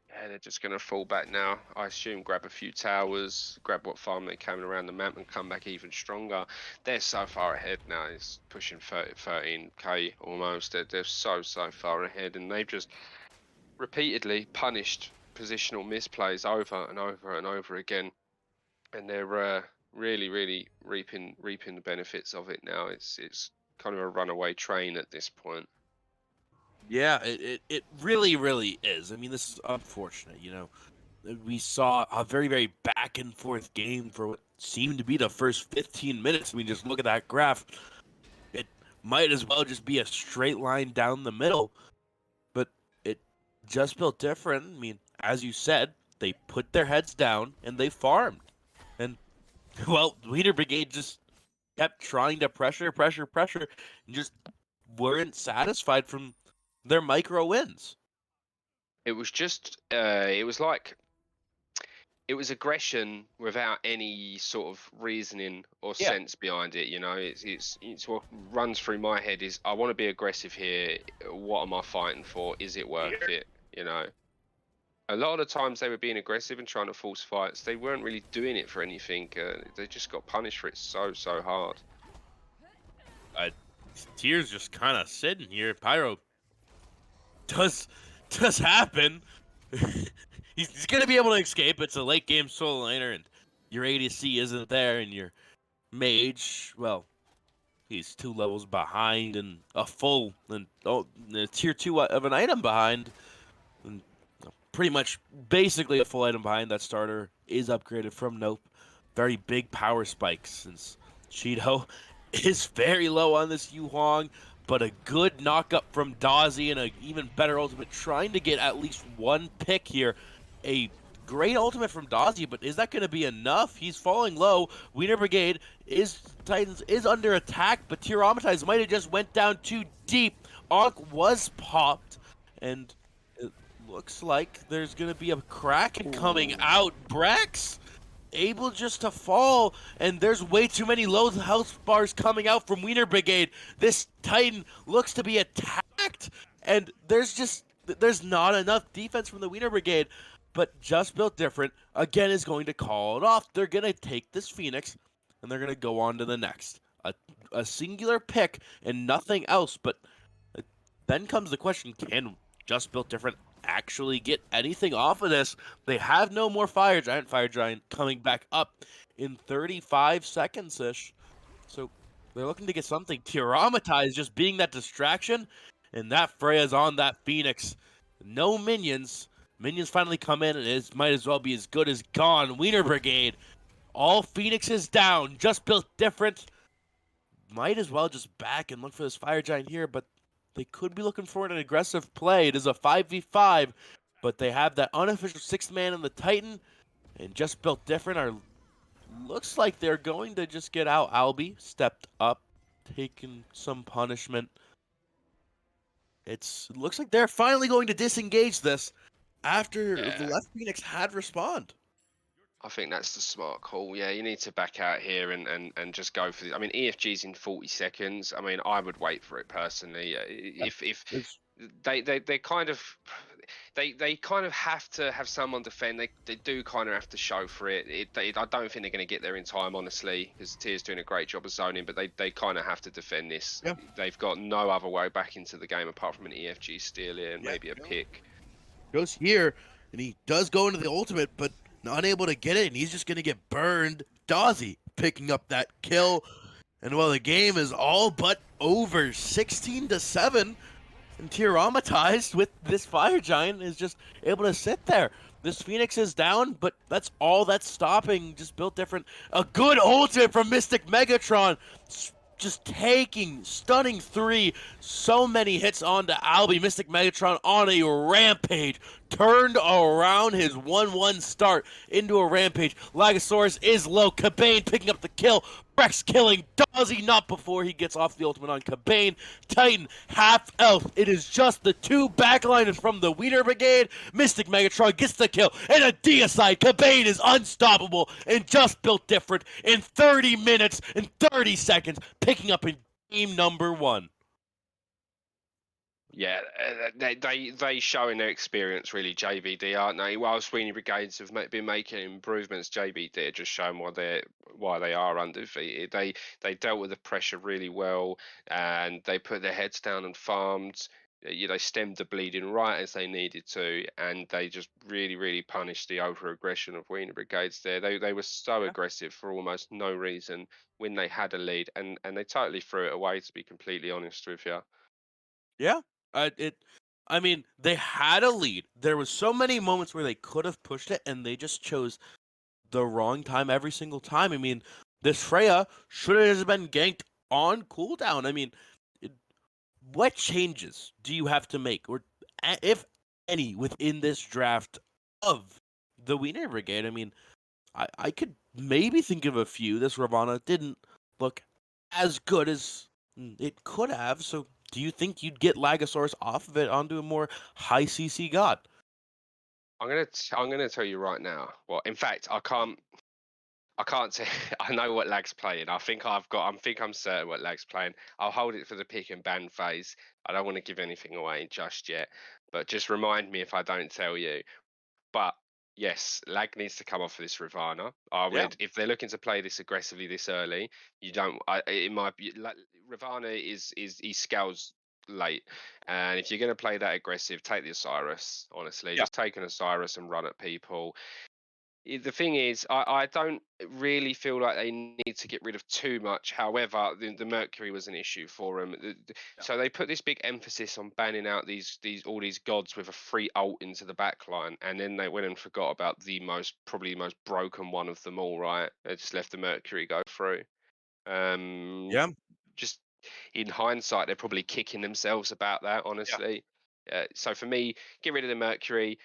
Yeah, they're just going to fall back now. I assume grab a few towers, grab what farm they can around the map, and come back even stronger. They're so far ahead now. It's pushing 13k almost. They're so far ahead, and they've just repeatedly punished positional misplays over and over and over again. And they're really reaping the benefits of it now. It's kind of a runaway train at this point. Yeah, it really is. I mean, this is unfortunate, We saw a very, very back and forth game for what seemed to be the first 15 minutes. I mean, just look at that graph. It might as well just be a straight line down the middle. But it Just Built Different. I mean, as you said, they put their heads down and they farmed. And, well, Wiener Brigade just kept trying to pressure, and just weren't satisfied from their micro wins. It was just it was like it was aggression without any sort of reasoning or Yeah. sense behind it. You know, it's what runs through my head is I want to be aggressive here. What am I fighting for? Is it worth it? You know, a lot of the times they were being aggressive and trying to force fights. They weren't really doing it for anything. They just got punished for it so hard. Uh, Tears just kind of sitting here. Pyro does does happen. He's gonna be able to escape. It's a late game solo laner, and your ADC isn't there, and your mage, well, he's 2 levels behind and a full and tier 2 of an item behind, and pretty much basically a full item behind. That starter is upgraded from Nope. Very big power spikes since Cheeto is very low on this Yu Huang, but a good knock up from Dazzy and an even better ultimate, trying to get at least one pick here. A great ultimate from Dazzy, but is that going to be enough? He's falling low. Weiner Brigade is Titans is under attack, but Tyromatize might have just went down too deep. Ankh was popped, and it looks like there's going to be a Kraken coming out. Brax able just to fall, and there's way too many low health bars coming out from Wiener Brigade. This Titan looks to be attacked, and there's not enough defense from the Wiener Brigade. But Just Built Different again is going to call it off. They're gonna take this Phoenix, and they're gonna go on to the next. A singular pick and nothing else. But then comes the question: can Just Built Different actually get anything off of this? They have no more Fire Giant. Fire Giant coming back up in 35 seconds ish. So they're looking to get something. Tyromatize just being that distraction, and that Freya's on that Phoenix. No minions. Minions finally come in, and it might as well be as good as gone. Wiener Brigade. All Phoenixes down. Just Built Different. Might as well just back and look for this Fire Giant here, but they could be looking for an aggressive play. It is a 5v5, but they have that unofficial 6th man in the Titan, and Just Built Different are looks like they're going to just get out. Albi stepped up, taking some punishment. It looks like they're finally going to disengage this after the Yeah. left Phoenix had respond. I think that's the smart call. Yeah, you need to back out here and just go for it. I mean, EFG's in 40 seconds. I mean, I would wait for it personally. If It's, they kind of they kind of have to have someone defend. They do kind of have to show for it. I don't think they're going to get there in time, honestly, because Tier's doing a great job of zoning. But they kind of have to defend this. yeah, They've got no other way back into the game apart from an EFG steal here and yeah, maybe a pick. goes here, and he does go into the ultimate, but not able to get it, and he's just going to get burned. Dazzy picking up that kill, and well, the game is all but over, 16-7, and Tyrommatized with this Fire Giant is just able to sit there. This Phoenix is down, but that's all that's stopping. Just Built Different. A good ultimate from Mystic Megatron. Just taking stunning 3, so many hits onto Albi. Mystic Megatron on a rampage, turned around his 1-1 start into a rampage. Lagosaurus is low. Cabane picking up the kill. Rex killing Dazzy, not before he gets off the ultimate on Cabane. Titan half elf. It is just the 2 backliners from the Wiener Brigade. Mystic Megatron gets the kill, and a deicide. Cabane is unstoppable and Just Built Different in 30 minutes and 30 seconds, picking up in game number 1. Yeah, they show in their experience really JVD, aren't they? While Sweeney Brigades have been making improvements, JVD are just showing why they are undefeated. They dealt with the pressure really well, and they put their heads down and farmed. They stemmed the bleeding right as they needed to, and they just really punished the over aggression of Wiener Brigades there. They were so aggressive for almost no reason when they had a lead, and they totally threw it away. To be completely honest with you. Yeah, I mean, they had a lead. There was so many moments where they could have pushed it, and they just chose the wrong time every single time. I mean, this Freya should have been ganked on cooldown. I mean, it, what changes do you have to make, or if any, within this draft of the Wiener Brigade? I mean, I could maybe think of a few. This Ravana didn't look as good as it could have. So, do you think you'd get Lagosaurus off of it onto a more high CC god? I'm gonna tell you right now. Well, in fact, I can't. I can't say I know what Lag's playing. I think I'm certain what Lag's playing. I'll hold it for the pick and ban phase. I don't want to give anything away just yet, but just remind me if I don't tell you. But yes, Lag needs to come off of this Ravana. Yeah. If they're looking to play this aggressively this early, you don't. It might be like Ravana is he scales late, and if you're going to play that aggressive, take the Osiris. Honestly, Yeah. just take an Osiris and run at people. The thing is, I don't really feel like they need to get rid of too much. However, the Mercury was an issue for them. Yeah. So they put this big emphasis on banning out these all these gods with a free ult into the backline, and then they went and forgot about probably the most broken one of them all. Right, they just let the Mercury go through. Um, Yeah. just in hindsight, they're probably kicking themselves about that, Yeah. honestly. So for me, get rid of the Mercury.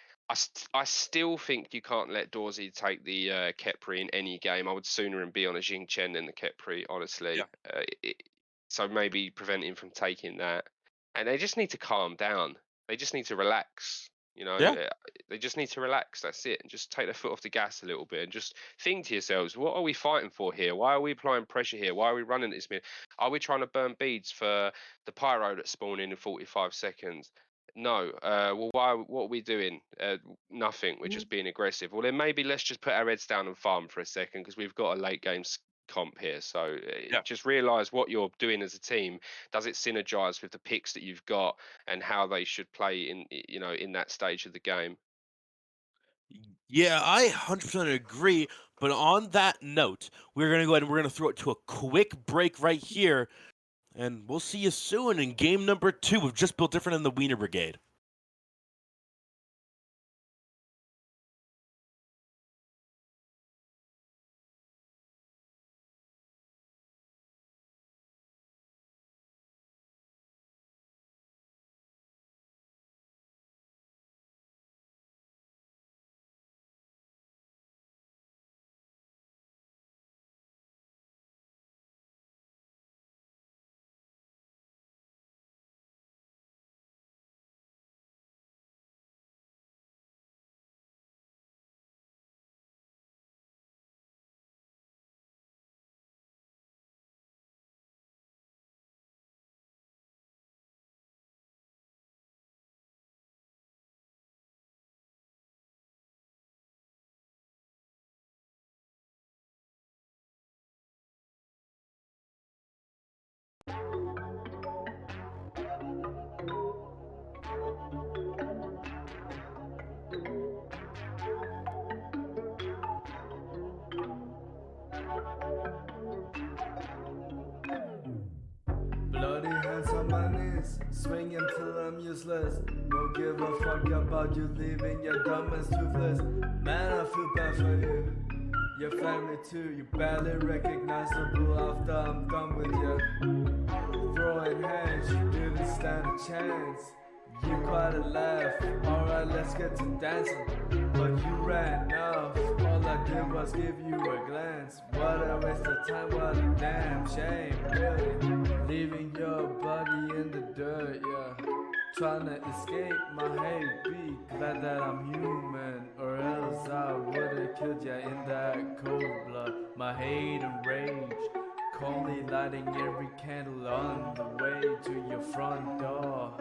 I still think you can't let Dorsey take the Kepri in any game. I would sooner him be on a Jing Chen than the Kepri, honestly. Yeah. So maybe prevent him from taking that. And they just need to calm down. They just need to relax. You know, Yeah. they just need to relax. That's it, and just take their foot off the gas a little bit, and just think to yourselves, what are we fighting for here? Why are we applying pressure here? Why are we running this mid? Are we trying to burn beads for the pyro that's spawning in 45 seconds? No. Well, why? What are we doing? Nothing. We're Mhm. just being aggressive. Well, then maybe let's just put our heads down and farm for a second because we've got a late game comp here. So Yeah. just realize what you're doing as a team. Does it synergize with the picks that you've got and how they should play in that stage of the game? Yeah, I 100% agree. But on that note, we're going to go ahead and we're going to throw it to a quick break right here. And we'll see you soon in game number 2. We've just built different in the Weiner Brigade. Bloody hands on my knees, swinging till I'm useless. Won't give a fuck about you leaving your dumb and toothless. Man, I feel bad for you. Your family too, you barely recognizable after I'm done with you. Throwing hands, you didn't stand a chance. You quite a laugh, alright, let's get to dancing. But you ran off, all I did was give you a glance. What a waste of time, what a damn shame, really. Leaving your body in the dirt, yeah. Trying to escape my hate, be glad that I'm human, or else I would've killed ya in that cold blood. My hate and rage, calmly lighting every candle on the way to your front door.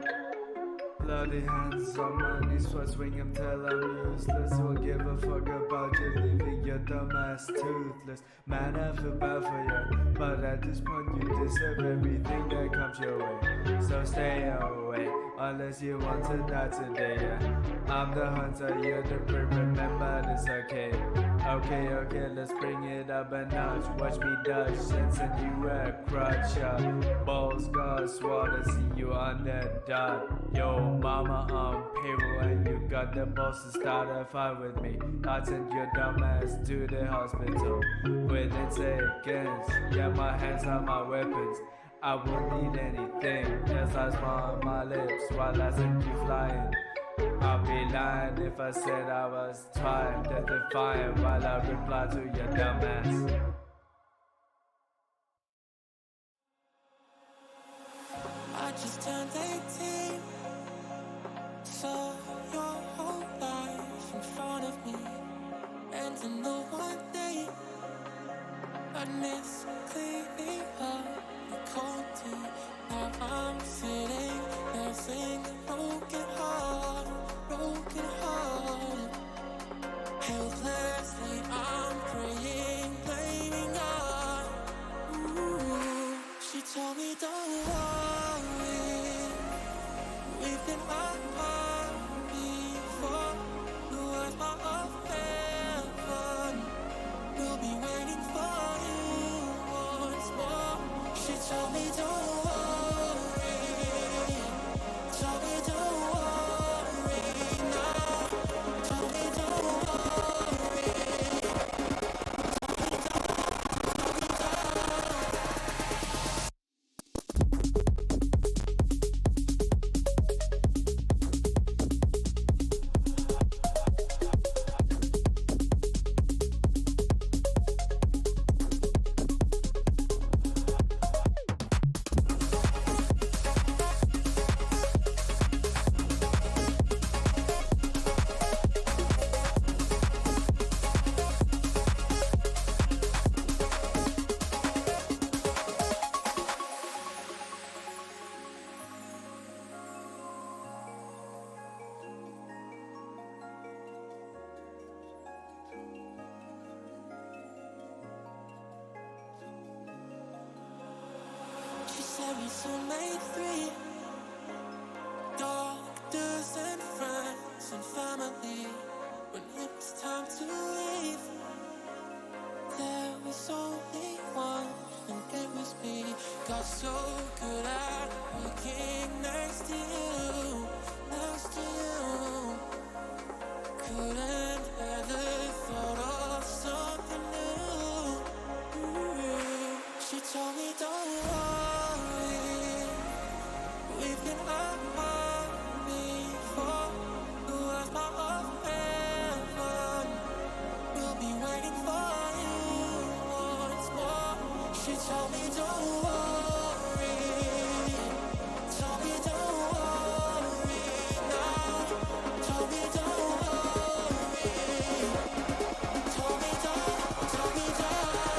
Bloody hands on my knees, try swing them till I'm useless. Won't give a fuck about you leaving your dumbass toothless. Man, I feel bad for you, but at this point you deserve everything that comes your way. So stay away, unless you want to die today, yeah. I'm the hunter, you're the prey, remember this, okay? Okay, let's bring it up a notch. Watch me dodge and send you a crutch, balls got swallowed, see you on that dot. Yo, mama on payroll and you got the balls to start a fight with me. I send your dumb ass to the hospital within seconds. Yeah, my hands are my weapons. I won't need anything. Yes, I smile on my lips while I send you flying. I'd be lying if I said I was trying to define while I reply to your dumbass. I just turned 18, saw your whole life been apart before. The worst part of heaven. We'll be waiting for you once more. She told me don't worry. Told me don't worry now. Told me don't worry. She said we soon made three. Doctors and friends and family. When it was time to leave, there was only one, and it was me. Got so good at looking next to you, next to you. Couldn't ever thought of something new. She told me don't worry, we've been apart before. The worst part of heaven. We'll be waiting for you once more. She told me don't worry. Told me don't worry now. Told me don't worry. Told me don't, told me don't.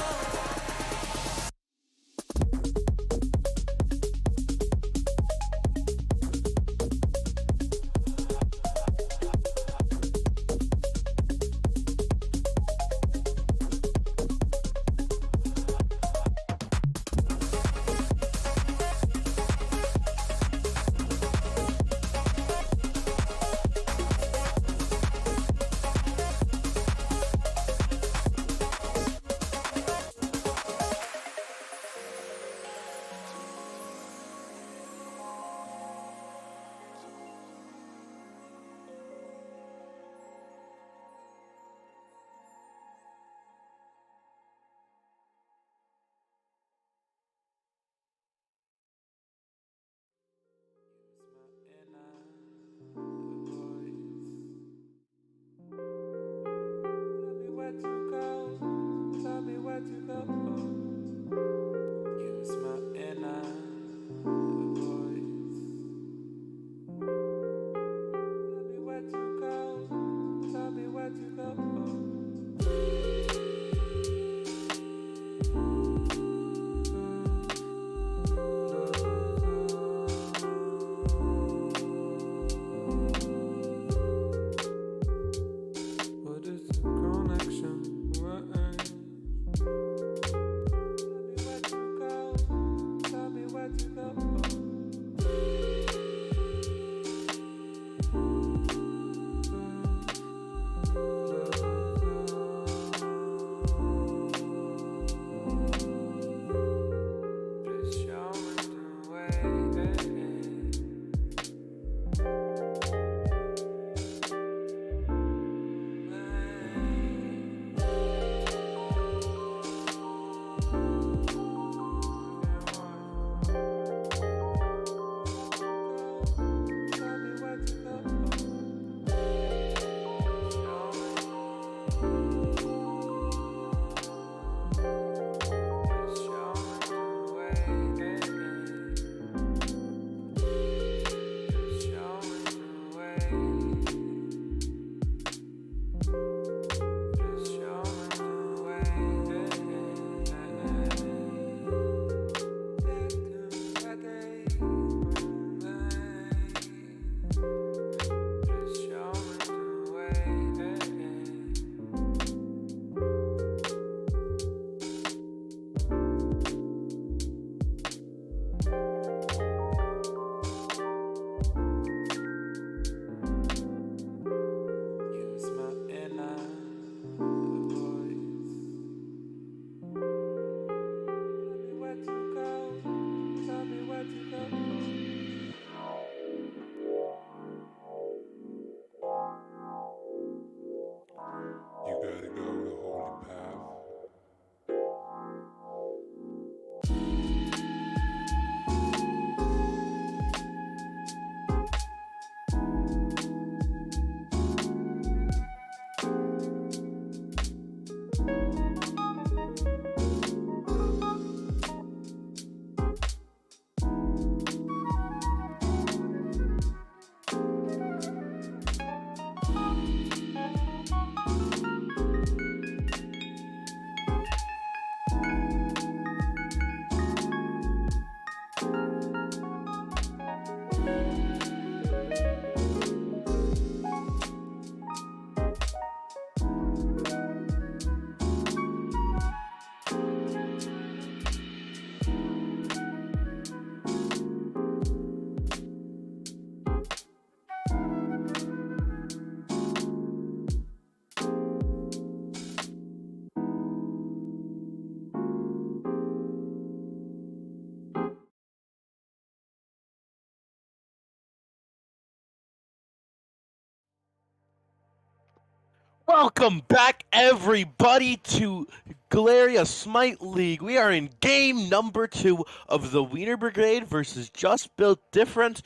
Welcome back, everybody, to Galeria Smite League. We are in game number 2 of the Weiner Brigade versus Just Built Different,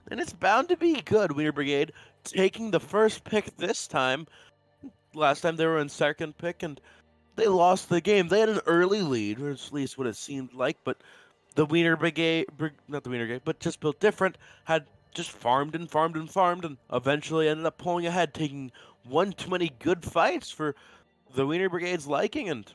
and it's bound to be good. Weiner Brigade taking the first pick this time. Last time they were in second pick, and they lost the game. They had an early lead, or at least what it seemed like, but the Weiner Brigade, not the Weiner Brigade, but Just Built Different, had just farmed and farmed and farmed, and eventually ended up pulling ahead, taking one too many good fights for the Weiner Brigade's liking, and,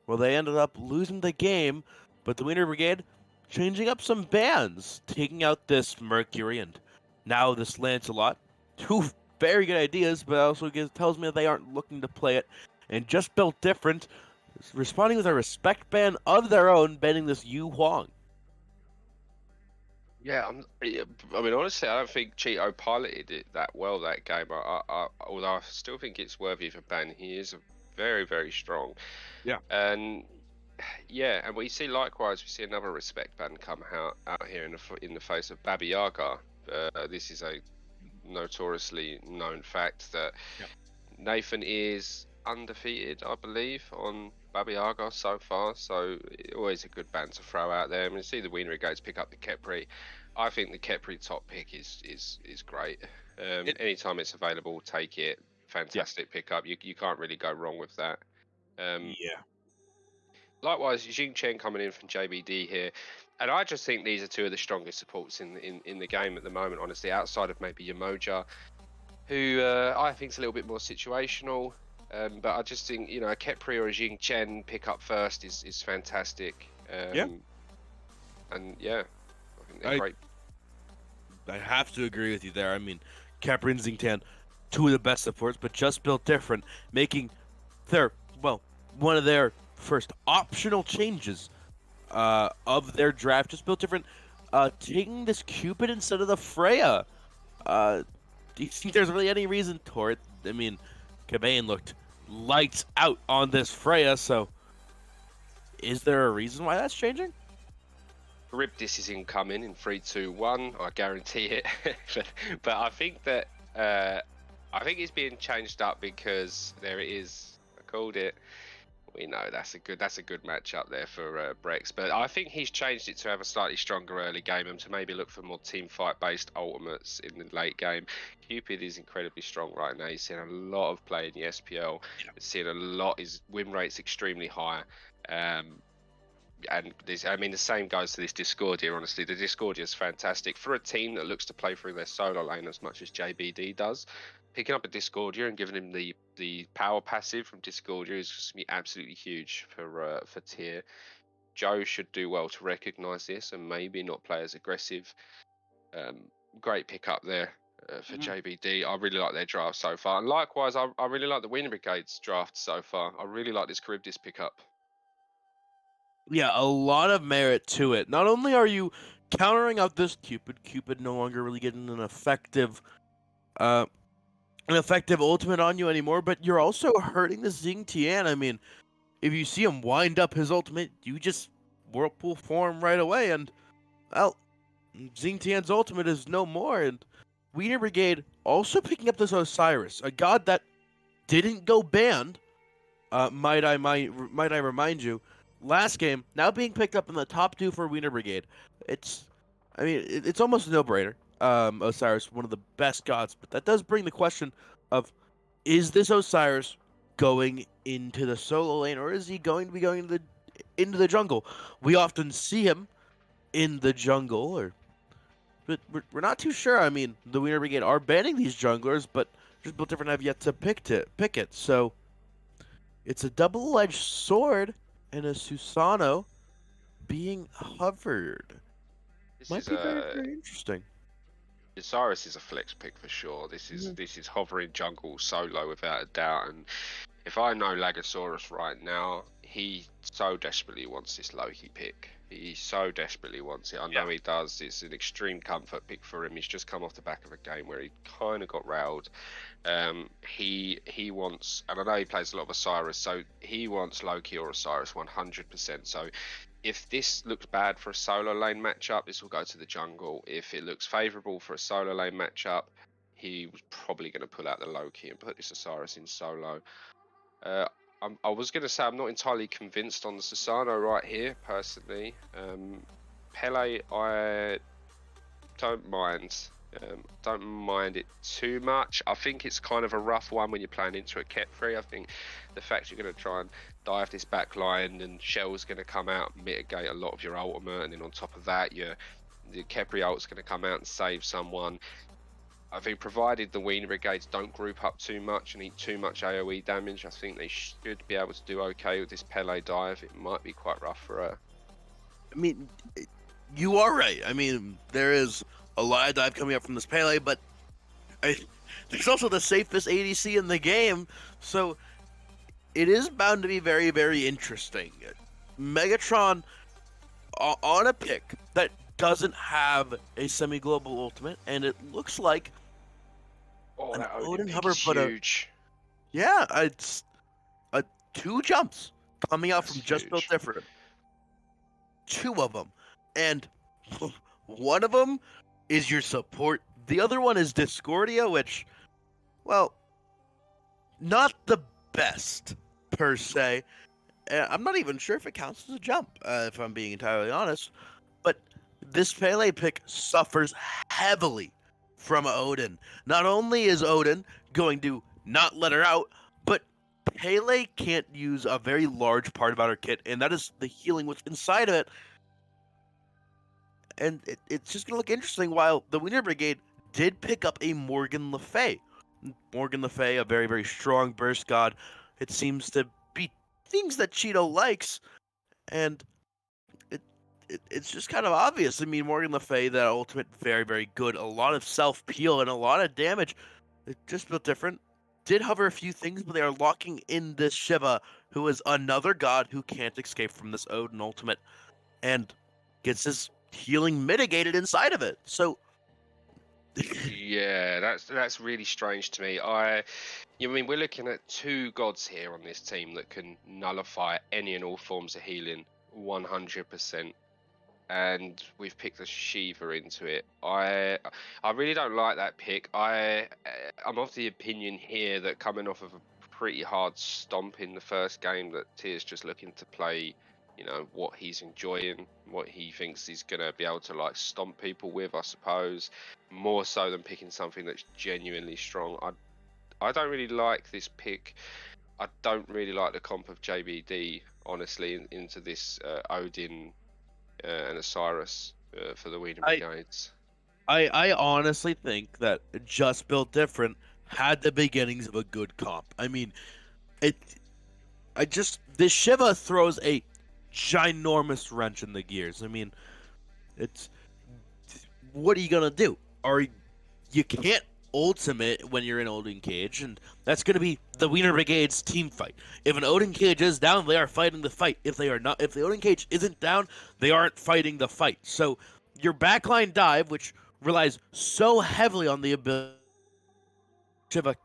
well, they ended up losing the game, but the Weiner Brigade changing up some bands, taking out this Mercury and now this Lancelot. Two very good ideas, but also tells me that they aren't looking to play it, and Just Built Different responding with a respect ban of their own, banning this Yu Huang. Yeah, I mean, honestly, I don't think Cheeto piloted it that well that game. Although I still think it's worthy of a ban. He is very, very strong. Yeah. And yeah, and we see likewise, we see another respect ban come out here in the face of Baba Yaga. This is a notoriously known fact that Nathan is undefeated, I believe, on Baba Yaga so far. So always a good ban to throw out there. I mean, see the Weiner Brigades pick up the Kepri. I think the Kepri top pick is great. Anytime it's available, take it. Fantastic pickup. You can't really go wrong with that. Likewise, Jing Chen coming in from JBD here. And I just think these are two of the strongest supports in the game at the moment, honestly, outside of maybe Yamoja, who I think is a little bit more situational. But I just think, a Kepri or a Jing Chen pick up first is fantastic. And yeah, I think they're great. I have to agree with you there. I mean, Kepri and Xingtian, two of the best supports, but Just Built Different, making one of their first optional changes of their draft. Just Built Different, taking this Cupid instead of the Freya. Do you think there's really any reason for it? I mean, Cabane looked lights out on this Freya, so is there a reason why that's changing? Charybdis is incoming in 3, 2, 1. I guarantee it. but I think that I think it's being changed up because there it is. I called it. We know that's a good matchup there for Brex, but I think he's changed it to have a slightly stronger early game and to maybe look for more team fight based ultimates in the late game. Cupid is incredibly strong right now. He's seen a lot of play in the SPL. He's seen a lot. His win rate's extremely high. And the same goes to this Discordia. Honestly, the Discordia is fantastic for a team that looks to play through their solo lane as much as JBD does. Picking up a Discordia and giving him the power passive from Discordia is just gonna be absolutely huge for tier. Joe should do well to recognise this and maybe not play as aggressive. Great pickup there for JBD. I really like their draft so far, and likewise, I really like the Weiner Brigade's draft so far. I really like this Charybdis pickup. Yeah, a lot of merit to it. Not only are you countering out this Cupid no longer really getting an effective ultimate on you anymore, but you're also hurting the Xingtian. I mean, if you see him wind up his ultimate, you just whirlpool form right away, and, well, Xingtian's ultimate is no more, and Weiner Brigade also picking up this Osiris, a god that didn't go banned, might I remind you, last game, now being picked up in the top 2 for Weiner Brigade. It's almost a no-brainer. Osiris, one of the best gods, but that does bring the question of, is this Osiris going into the solo lane, or is he going to be going into the jungle? We often see him in the jungle, but we're not too sure. I mean, the Weiner Brigade are banning these junglers, but Just Built Different have yet to pick it. So it's a double-edged sword and a Susano being hovered. This Might is be very, very interesting. Osiris is a flex pick for sure. This is hovering jungle solo without a doubt. And if I know Lagosaurus right now, he so desperately wants this Loki pick. He so desperately wants it. I know he does. It's an extreme comfort pick for him. He's just come off the back of a game where he kind of got railed. He wants, and I know he plays a lot of Osiris, so he wants Loki or Osiris 100%. So if this looks bad for a solo lane matchup, this will go to the jungle. If it looks favourable for a solo lane matchup, he was probably going to pull out the Loki and put this Osiris in solo. I was going to say I'm not entirely convinced on the Susano right here, personally. Pele, I don't mind. Don't mind it too much. I think it's kind of a rough one when you're playing into a Kepri. I think the fact you're going to try and dive this back line and Shell's going to come out and mitigate a lot of your ultimate, and then on top of that, the Kepri ult's going to come out and save someone. I think provided the Weiner Brigades don't group up too much and eat too much AoE damage, I think they should be able to do okay with this Pele dive. It might be quite rough for her. I mean, you are right. I mean, there is a lot of dive coming up from this Pele, but there's also the safest ADC in the game, so it is bound to be very, very interesting. Megatron on a pick that doesn't have a semi-global ultimate, and it looks like that Odin pick Hover is put huge. it's 2 jumps coming out That's from Just Built huge. Different. 2 of them, and one of them is your support. The other one is Discordia, which, well, not the best per se. I'm not even sure if it counts as a jump, if I'm being entirely honest. But this Pele pick suffers heavily from Odin. Not only is Odin going to not let her out, but Pele can't use a very large part about her kit, and that is the healing what's inside of it. And it's just going to look interesting. While the Weiner Brigade did pick up a Morgan Le Fay. Morgan Le Fay, a very, very strong burst god. It seems to be things that Cheeto likes, and it's just kind of obvious. I mean, Morgan Le Fay, that ultimate, very, very good. A lot of self-peel and a lot of damage. It just built different. Did hover a few things, but they are locking in this Shiva, who is another god who can't escape from this Odin ultimate, and gets his healing mitigated inside of it. So Yeah, that's really strange to me. I mean, we're looking at 2 gods here on this team that can nullify any and all forms of healing 100%. And we've picked a Shiva into it. I really don't like that pick. I'm of the opinion here that coming off of a pretty hard stomp in the first game, that Tier's just looking to play, what he's enjoying, what he thinks he's gonna be able to like stomp people with, I suppose, more so than picking something that's genuinely strong. I don't really like this pick. I don't really like the comp of JBD, honestly, into this Odin and Osiris for the Weiner Brigades. I honestly think that Just Built Different had the beginnings of a good comp. I mean, this Shiva throws a ginormous wrench in the gears. I mean, what are you gonna do? You can't ultimate when you're in Odin Cage, and that's gonna be the Weiner Brigade's team fight. If an Odin Cage is down, they are fighting the fight. If the Odin Cage isn't down, they aren't fighting the fight. So your backline dive, which relies so heavily on the ability of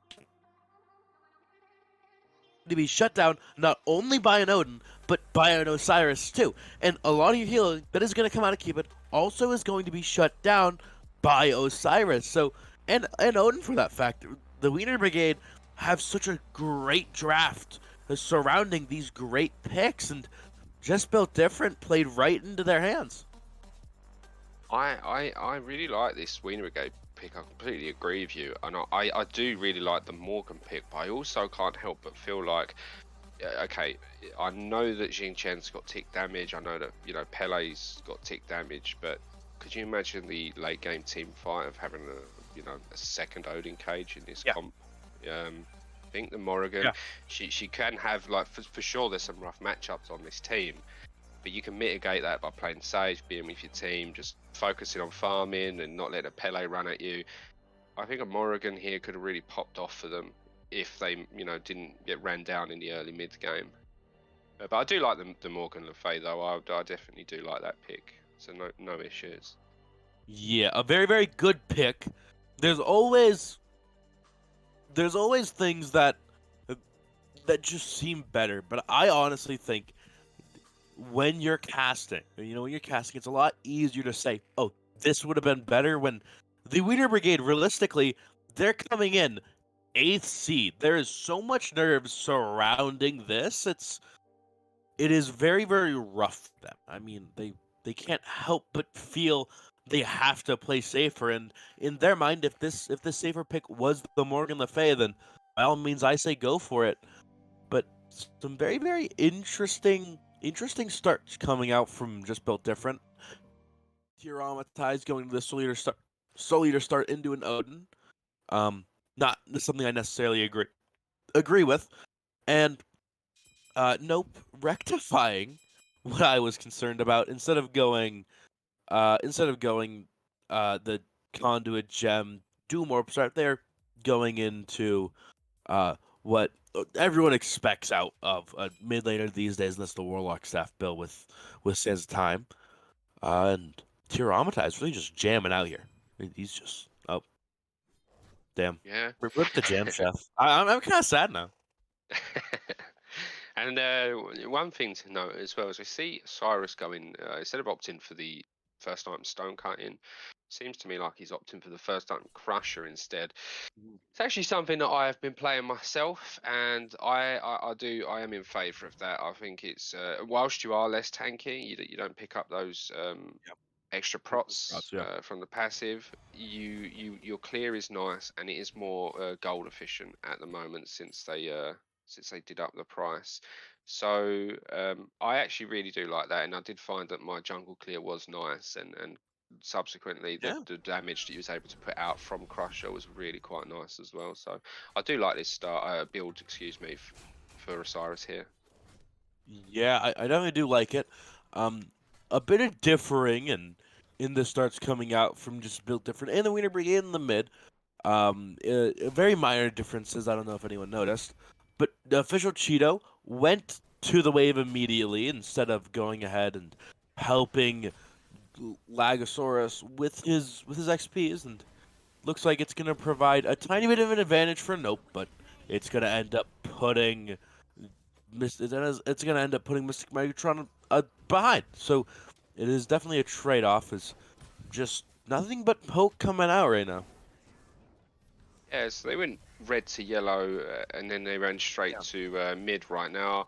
to be shut down not only by an Odin, but by an Osiris too. And a lot of your healing that is going to come out of Cupid also is going to be shut down by Osiris. So, and Odin for that fact. The Weiner Brigade have such a great draft surrounding these great picks, and Just Built Different played right into their hands. I really like this Weiner Brigade pick. I completely agree with you, and I do really like the Morgan pick, but I also can't help but feel like, okay, I know that Jing Chen's got tick damage, I know that Pele's got tick damage, but could you imagine the late game team fight of having a second Odin Cage in this comp? I think the Morrigan, she can have, like, for sure there's some rough matchups on this team, but you can mitigate that by playing Sage, being with your team, just focusing on farming and not letting a Pele run at you. I think a Morrigan here could have really popped off for them if they, didn't get ran down in the early mid game. But I do like the Morgan Le Fay though. I definitely do like that pick. So no issues. Yeah, a very, very good pick. There's always things that just seem better, but I honestly think when you're casting, it's a lot easier to say, oh, this would have been better, when the Weiner Brigade, realistically, they're coming in 8th seed. There is so much nerve surrounding this. It is very, very rough for them. I mean, they can't help but feel they have to play safer, and in their mind, if this safer pick was the Morgan Le Fay, then by all means I say go for it. But some very, very interesting starts coming out from Just Built Different. Tiamatized going to the Soul Eater start into an Odin. Not something I necessarily agree with. And nope, rectifying what I was concerned about. Instead of going the conduit gem Doom Orb start, they're going into what everyone expects out of a mid laner these days, and that's the Warlock staff build with Sands of Time. And Tiamatized is really just jamming out here. He's just damn. Yeah. Rip the jam chef. I'm kind of sad now. And one thing to note as well is we see Cyrus going, instead of opting for the first item stone cutting, seems to me like he's opting for the first item crusher instead. It's actually something that I have been playing myself, and I am in favour of that. I think it's whilst you are less tanky, you don't pick up those extra prots Yeah. from the passive. Your clear is nice, and it is more gold efficient at the moment since they did up the price. So I actually really do like that, and I did find that my jungle clear was nice, and subsequently the damage that he was able to put out from Crusher was really quite nice as well. So I do like this build, excuse me, for Osiris here. Yeah, I definitely do like it. A bit of differing and in the starts coming out from Just Built Different and the Weiner Brigade in the mid. Very minor differences. I don't know if anyone noticed, but the official Cheeto went to the wave immediately instead of going ahead and helping Lagosaurus with his XPs, and looks like it's gonna provide a tiny bit of an advantage for Nope, but it's gonna end up putting it's gonna end up putting Mystic Megatron behind. So it is definitely a trade-off. Is just nothing but poke coming out right now. Yeah, so they went red to yellow, and then they ran straight to mid right now.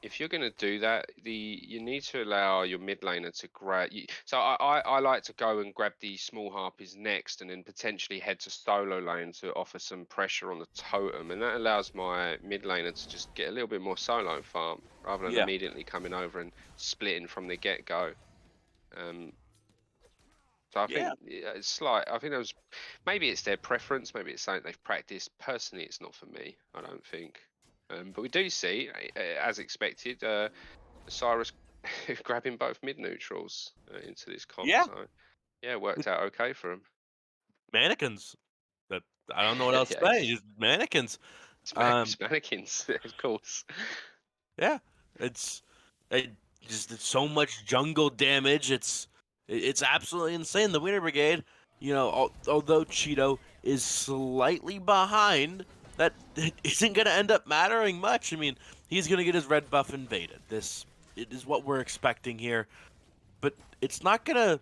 If you're going to do that, you need to allow your mid laner to grab. So I like to go and grab the small harpies next, and then potentially head to solo lane to offer some pressure on the totem, and that allows my mid laner to just get a little bit more solo farm rather than immediately coming over and splitting from the get go. So I think it's like I think maybe it's their preference, maybe it's something they've practiced. Personally, it's not for me. I don't think. But we do see, as expected, Cyrus grabbing both mid neutrals into this comp. Yeah. So yeah, it worked out okay for him. Mannequins. That I don't know what else to say. Just mannequins. It's mannequins, of course. Yeah, it's it's so much jungle damage. It's absolutely insane. The Weiner Brigade, although Cheeto is slightly behind, that isn't going to end up mattering much. I mean, he's going to get his red buff invaded. It is what we're expecting here, but it's not going to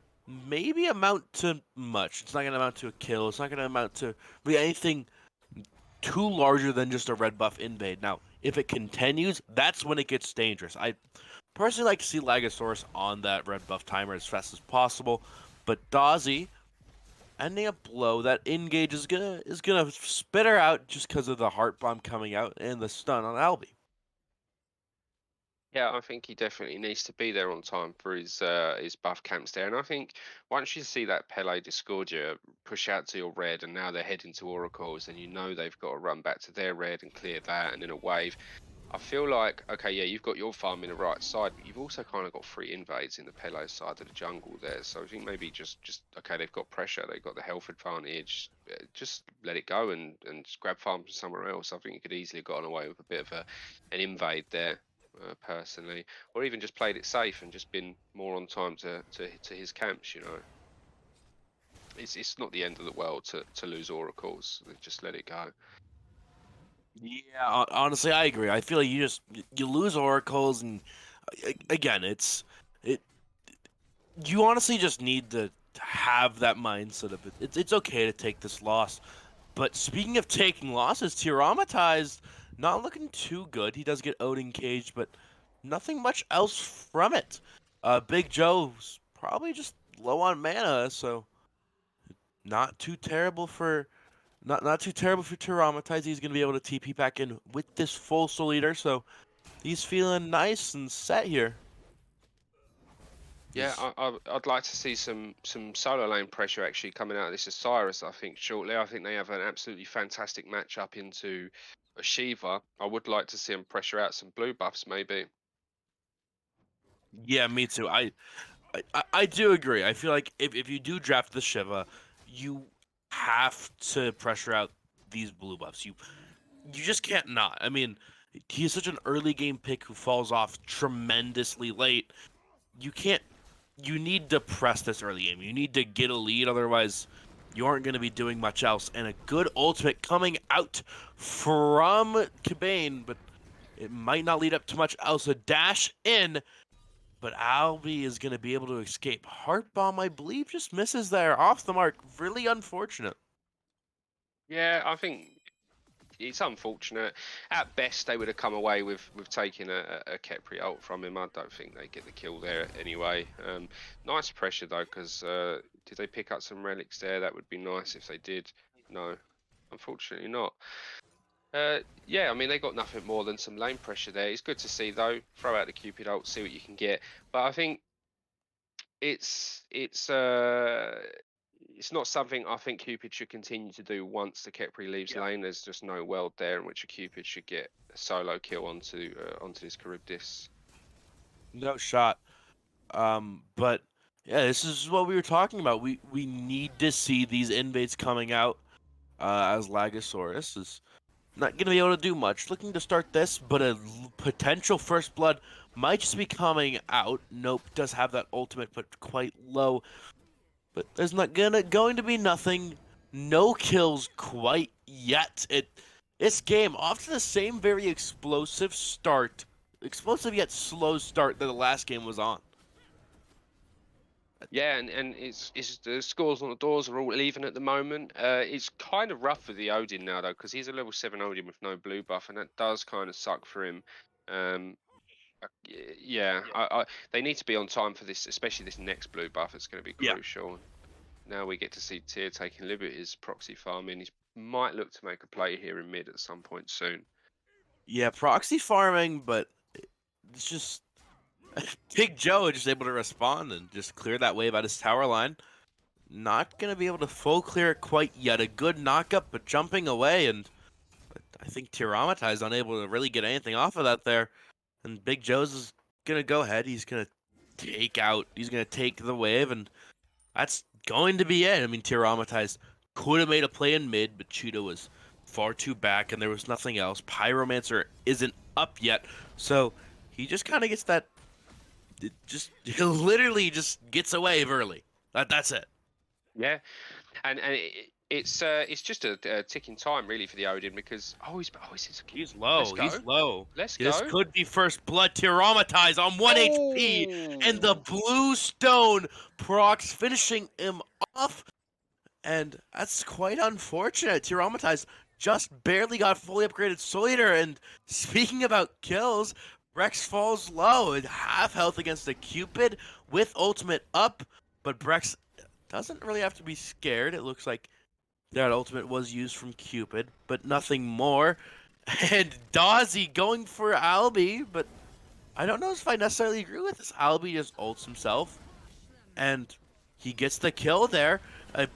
maybe amount to much. It's not going to amount to a kill. It's not going to amount to really anything too larger than just a red buff invade. Now, if it continues, that's when it gets dangerous. I personally like to see Lagosaurus on that red buff timer as fast as possible, but Dazzy ending a blow that engage is gonna spit her out just because of the heart bomb coming out and the stun on Albie. Yeah, I think he definitely needs to be there on time for his buff camps there. And I think once you see that Pele Discordia push out to your red, and now they're heading to Oracles, and you know they've got to run back to their red and clear that, and then a wave. I feel like, okay, yeah, you've got your farm in the right side, but you've also kind of got 3 invades in the Pele side of the jungle there. So I think maybe just okay, they've got pressure, they've got the health advantage. Just let it go and just grab farm from somewhere else. I think you could easily have gotten away with a bit of an invade there. Personally, or even just played it safe and just been more on time to his camps. It's not the end of the world to lose oracles. Just let it go. Yeah, honestly, I agree. I feel like you lose oracles, and again, you honestly just need to have that mindset of it. It's okay to take this loss. But speaking of taking losses, Tiramatized not looking too good. He does get Odin caged, but nothing much else from it. Big Joe's probably just low on mana, so not too terrible for not too terrible for Tiramatized. He's gonna be able to TP back in with this full Soul Eater, so he's feeling nice and set here. Yeah, I'd like to see some solo lane pressure actually coming out of this Osiris. I think shortly. I think they have an absolutely fantastic matchup into a Shiva. I would like to see them pressure out some blue buffs maybe. Yeah, me too. I do agree. I feel like if you do draft the Shiva, you have to pressure out these blue buffs. You just can't not. I mean, he is such an early game pick who falls off tremendously late. You can't. You need to press this early game. You need to get a lead, otherwise, you aren't going to be doing much else. And a good ultimate coming out from Cabane, but it might not lead up to much else. A dash in, but Albie is going to be able to escape. Heart Bomb, I believe, just misses there off the mark. Really unfortunate. Yeah, I think it's unfortunate. At best, they would have come away with taking a Kepri ult from him. I don't think they get the kill there anyway. Nice pressure though, because did they pick up some relics there? That would be nice if they did. No, unfortunately not. Yeah, I mean they got nothing more than some lane pressure there. It's good to see though. Throw out the Cupid ult, see what you can get. But I think it's not something I think Cupid should continue to do once the Kepri leaves lane. There's just no world there in which a Cupid should get a solo kill onto this Charybdis. No shot. But yeah, this is what we were talking about. We need to see these invades coming out. As Lagosaurus is not gonna be able to do much. Looking to start this, but a potential first blood might just be coming out. Nope, does have that ultimate, but quite low. But there's not going to be nothing. No kills quite yet. This game off to the same very explosive start, explosive yet slow start that the last game was on. Yeah, and it's the scores on the doors are all even at the moment. It's kind of rough for the Odin now though, because he's a level 7 Odin with no blue buff, and that does kind of suck for him. Yeah, they need to be on time for this, especially this next blue buff. It's going to be Yeah. crucial. Now we get to see Tyr taking liberties, proxy farming. He might look to make a play here in mid at some point soon. Yeah, proxy farming, but it's just Big Joe just able to respond and just clear that wave out his tower line. Not gonna be able to full clear it quite yet. A good knockup, but jumping away, and I think Tiramatized unable to really get anything off of that there. And Big Joe's is gonna go ahead. He's gonna take the wave, and that's going to be it. I mean, Tiramatized could have made a play in mid, but Cheetah was far too back, and there was nothing else. Pyromancer isn't up yet, so he just kind of gets that. He literally just gets a wave early. That's it. Yeah, and it's just a ticking time really for the Odin because He's low. Let's go. He's low. Let's This go. could be first blood. Tiramatized on 1 HP, and the blue stone procs finishing him off. And that's quite unfortunate. Tiramatized just barely got fully upgraded Soul Eater. And speaking about kills, Brex falls low at half health against a Cupid with ultimate up. But Brex doesn't really have to be scared. It looks like that ultimate was used from Cupid, but nothing more. And Dawsey going for Albie, but I don't know if I necessarily agree with this. Albie just ults himself, and he gets the kill there.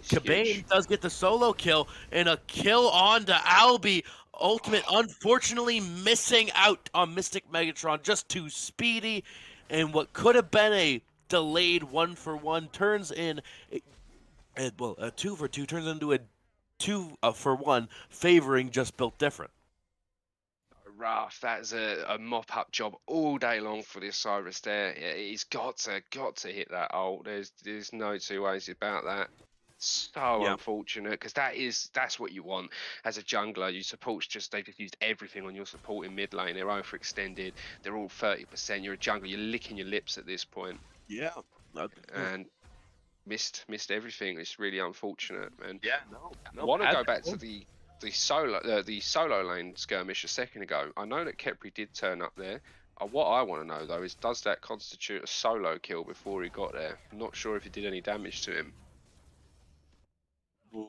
Cabane does get the solo kill, and a kill on to Albie. Ultimate, unfortunately, missing out on Mystic Megatron, just too speedy. And what could have been a delayed 1-for-1 turns in, a 2-for-2 turns into a 2-for-1, favoring Just Built Different. Rough. That's a mop up job all day long for the Osiris there. He's got to hit that ult. There's no two ways about that. So unfortunate because that's what you want as a jungler. Your support's they've just used everything on your support in mid lane. They're overextended. They're all 30%. You're a jungler. You're licking your lips at this point. Yeah. And missed everything. It's really unfortunate, man. Yeah, no, I want to go back to the solo lane skirmish a second ago. I know that Kepri did turn up there. What I want to know though is, does that constitute a solo kill before he got there? I'm not sure if it did any damage to him. Ooh.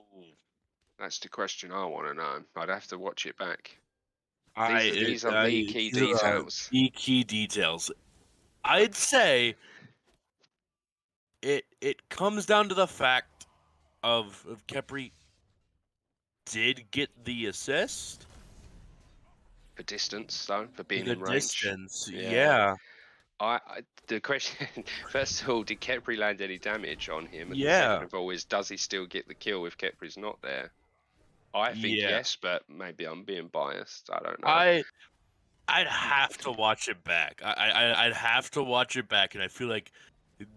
That's the question I want to know. I'd have to watch it back. I These are me key these are details. the key details. I'd say it comes down to the fact of Kepri did get the assist. For distance, though, for being The in range. distance, Yeah. yeah. The question, first of all, did Kepri land any damage on him? And the Yeah. second of all is, does he still get the kill if Kepri's not there? I think Yeah. yes, but maybe I'm being biased. I don't know. I'd have to watch it back. I'd have to watch it back, and I feel like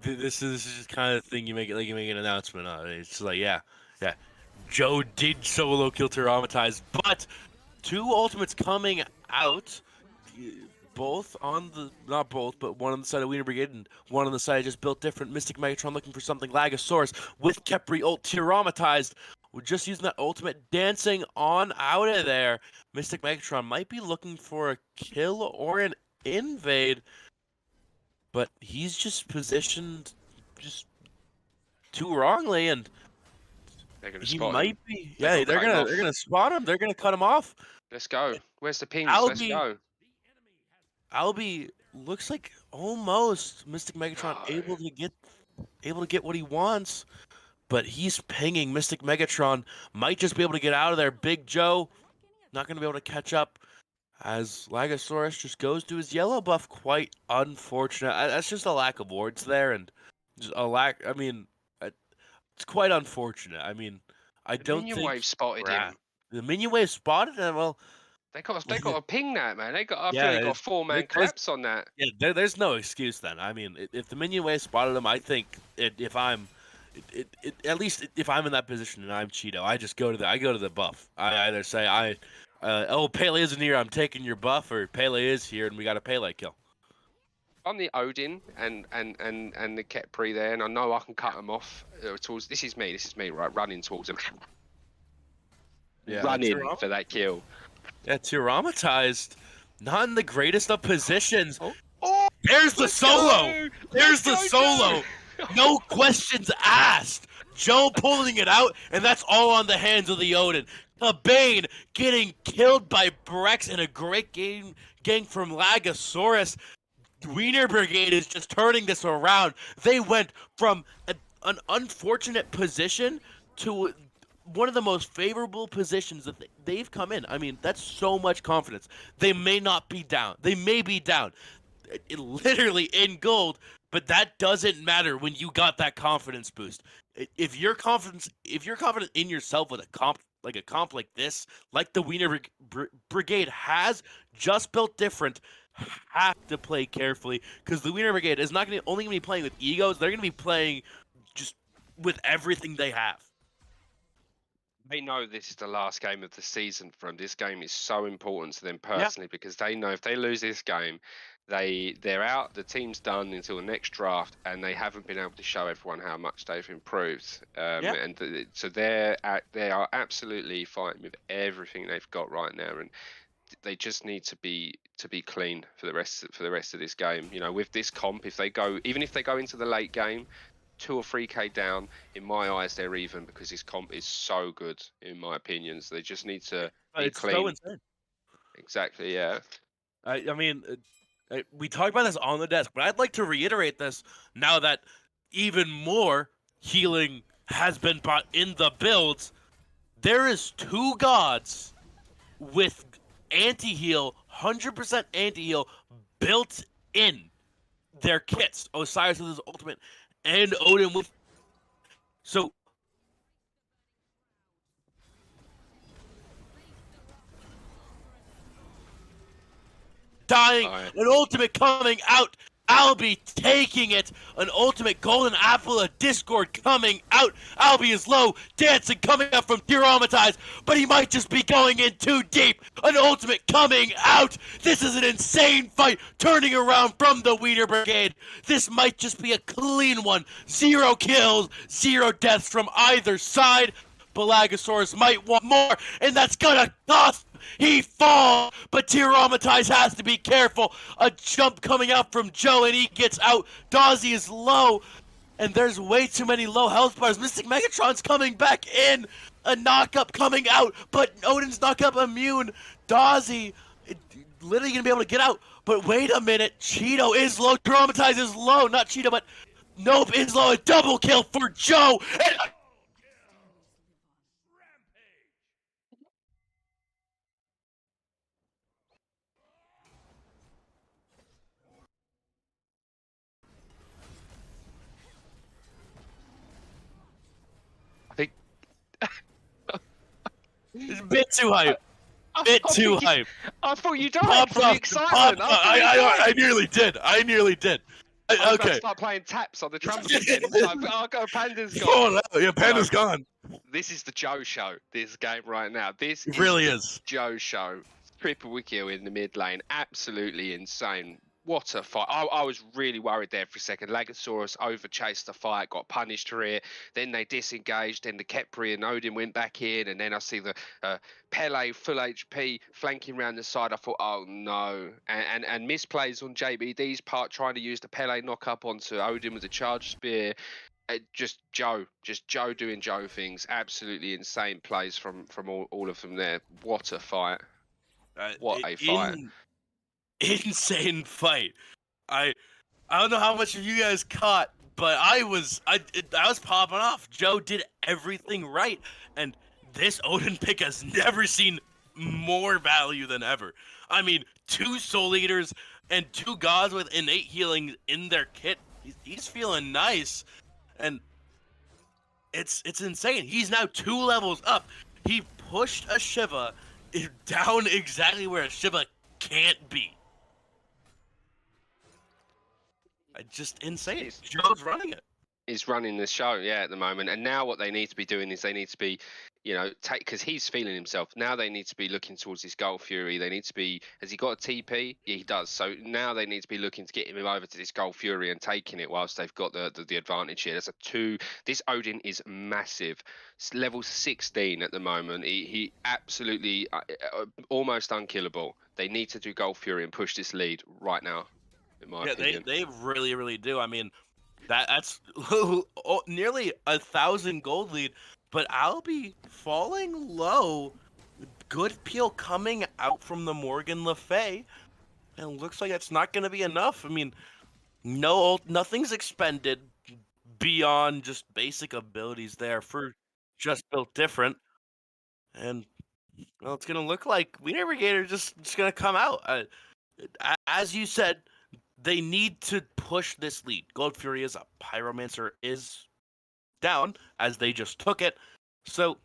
this is just kind of thing you make an announcement on. It's like yeah, Joe did solo kill Traumatized, but 2 ultimates coming out, both on the not both, but one on the side of Weiner Brigade and one on the side just built different. Mystic Megatron looking for something. Lagosaurus with Kepri ult Traumatized. We're just using that ultimate, dancing on out of there. Mystic Megatron might be looking for a kill or an invade, but he's just positioned just too wrongly, and They're gonna he spot him. might be. They're Yeah, gonna cut him off. they're gonna spot him. They're gonna cut him off. Let's go. Where's the pings? Let's Albie go. Albie looks like almost Mystic Megatron No. able to get what he wants, but he's pinging. Mystic Megatron might just be able to get out of there. Big Joe not going to be able to catch up as Lagosaurus just goes to his yellow buff. Quite unfortunate. That's just a lack of wards there, and just a lack. I mean, it's quite unfortunate. I mean, I The don't minion think wave spotted him. the minion wave spotted him. Well, They got to ping that, man. I feel yeah, they got a 4-man there's collapse on that. yeah, there's no excuse then. I mean, if the minion wave spotted him, I think if I'm, at least if I'm in that position and I'm Cheeto, I just go to the buff. I either say oh Pele isn't here, I'm taking your buff, or Pele is here and we got a Pele kill. I'm the Odin and the Kepri there, and I know I can cut them off towards. This is me, right? Running towards them, running for that kill. Yeah, Traumatized, not in the greatest of positions. Oh, There's the solo. There's the solo. No questions asked. Joe pulling it out, and that's all on the hands of the Odin. Bane getting killed by Brex in a great gang from Lagosaurus. Weiner Brigade is just turning this around. They went from an unfortunate position to one of the most favorable positions that they've come in. I mean, that's so much confidence. They may not be down. They may be down. Literally in gold, but that doesn't matter when you got that confidence boost. If you're confident in yourself with a comp like this, like the Weiner Brigade has, just built different, have to play carefully, because the Weiner Brigade is not only going to be playing with egos. They're going to be playing just with everything they have. They know this is the last game of the season for them. This game is so important to them personally, because they know if they lose this game, they're out. The team's done until the next draft, and they haven't been able to show everyone how much they've improved. So they are absolutely fighting with everything they've got right now, and they just need to be clean for the rest of this game. You know, with this comp, if they go into the late game 2 or 3k down, in my eyes they're even, because his comp is so good in my opinion. So they just need to be It's clean. so insane. Exactly, yeah. I mean, we talked about this on the desk, but I'd like to reiterate this now that even more healing has been brought in the builds. There is 2 gods with anti-heal, 100% anti-heal built in their kits. Osiris with his ultimate and Odin with... So... dying, an ultimate coming out, Albie taking it. An ultimate golden apple of discord coming out. Albie is low, dancing coming up from Tiramatize, but he might just be going in too deep. An ultimate coming out. This is an insane fight turning around from the Weiner Brigade. This might just be a clean one. 0 kills, 0 deaths from either side. Balagosaurus might want more, and that's gonna cost him. He falls, but Tiramatize has to be careful. A jump coming out from Joe, and he gets out. Dawsey is low, and there's way too many low health bars. Mystic Megatron's coming back in. A knock-up coming out, but Odin's knock-up immune. Dawsey literally gonna be able to get out, but wait a minute. Cheeto is low. Tiramatize is low. Not Cheeto, but Nope is low. A double kill for Joe. And I think. it's a bit too hype. Bit too hype. I thought you died Popped from the off. excitement. I nearly did. I nearly did. I was about to Okay. start playing taps on the trumpet again. I'll go. Panda's gone. Oh, no. Yeah, Panda's gone. This is the Joe show. This game right now. This It really the is. Joe show. Triple kill in the mid lane. Absolutely insane. What a fight. I was really worried there for a second. Lagosaurus overchased the fight, got punished for it. Then they disengaged. Then the Kepri and Odin went back in. And then I see the Pele full HP flanking around the side. I thought, oh no. And misplays on JBD's part, trying to use the Pele knock up onto Odin with a charge spear. Just Joe doing Joe things. Absolutely insane plays from all of them there. What a fight. What a fight. Insane fight. I don't know how much of you guys caught, but I was popping off. Joe did everything right, and this Odin pick has never seen more value than ever. I mean, 2 Soul Eaters and 2 gods with innate healing in their kit. He's feeling nice, and it's insane. He's now 2 levels up. He pushed a Shiva down exactly where a Shiva can't be. Just insane. Joe's running it. Is running the show, yeah, at the moment. And now what they need to be doing is they need to be, because he's feeling himself. Now they need to be looking towards his Gold Fury. They need to be, has he got a TP? Yeah, he does. So now they need to be looking to get him over to this Gold Fury and taking it whilst they've got the advantage here. That's a 2. This Odin is massive. It's level 16 at the moment. He absolutely almost unkillable. They need to do Gold Fury and push this lead right now. In my opinion. They really, really do. I mean, that's nearly 1,000 gold lead, but Albie falling low. Good peel coming out from the Morgan Le Fay, and it looks like it's not going to be enough. I mean, nothing's expended beyond just basic abilities there for Just Built Different, and well, it's going to look like Weiner Brigade are just going to come out. As you said, they need to push this lead. Gold Fury is up. Pyromancer is down, as they just took it. So,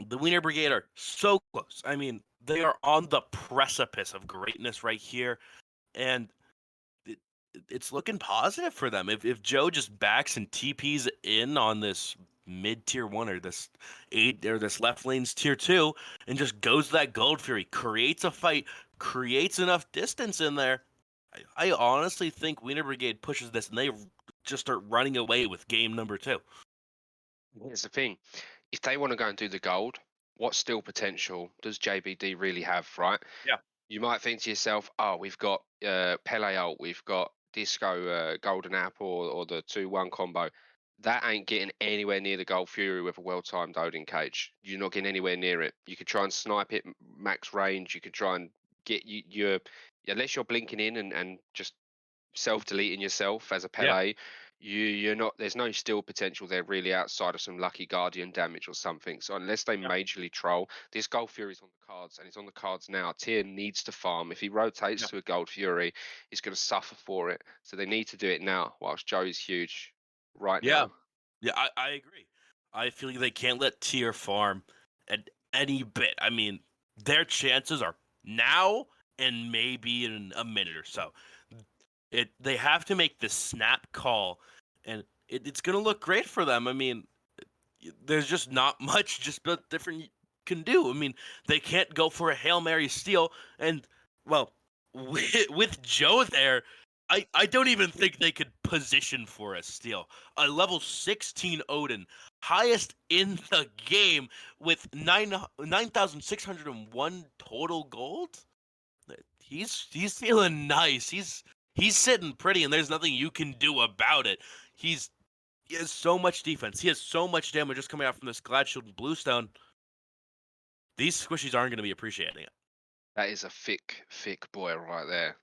the Weiner Brigade are so close. I mean, they are on the precipice of greatness right here. And it's looking positive for them. If Joe just backs and TPs in on this mid-tier 1 or this left lane's tier 2 and just goes to that Gold Fury, creates a fight, creates enough distance in there, I honestly think Weiner Brigade pushes this and they just start running away with game number 2. Here's the thing. If they want to go and do the gold, what still potential does JBD really have, right? Yeah. You might think to yourself, oh, we've got Pele ult, we've got Disco Golden Apple or the 2-1 combo. That ain't getting anywhere near the Gold Fury with a well-timed Odin cage. You're not getting anywhere near it. You could try and snipe it max range. You could try and get your unless you're blinking in and just self-deleting yourself as a Pele, you're not. There's no steal potential there really outside of some lucky Guardian damage or something. So unless they majorly troll, this Gold Fury's on the cards, and it's on the cards now. Tyr needs to farm. If he rotates to a Gold Fury, he's going to suffer for it. So they need to do it now, whilst Joe is huge right now. Yeah, I agree. I feel like they can't let Tyr farm at any bit. I mean, their chances are now and maybe in a minute or so. They have to make the snap call, and it's gonna look great for them. I mean, there's just not much just built different can do. I mean, they can't go for a Hail Mary steal, and well, with Joe there, I don't even think they could position for a steal. A level 16 Odin, highest in the game with 9,601 total gold. He's feeling nice. He's sitting pretty, and there's nothing you can do about it. He has so much defense. He has so much damage just coming out from this Glad Shield and Bluestone. These squishies aren't going to be appreciating it. That is a thick boy right there.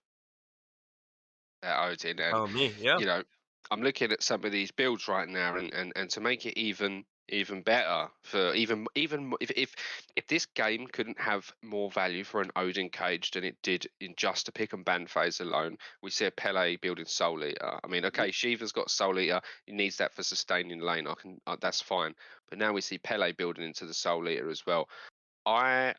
That Odin, and Oh me, yeah. you know, I'm looking at some of these builds right now, and to make it even better for even if this game couldn't have more value for an Odin cage than it did in just a pick and ban phase alone, we see a Pele building Soul Eater. I mean, okay, Shiva's got Soul Eater, he needs that for sustaining lane. That's fine, but now we see Pele building into the Soul Eater as well. I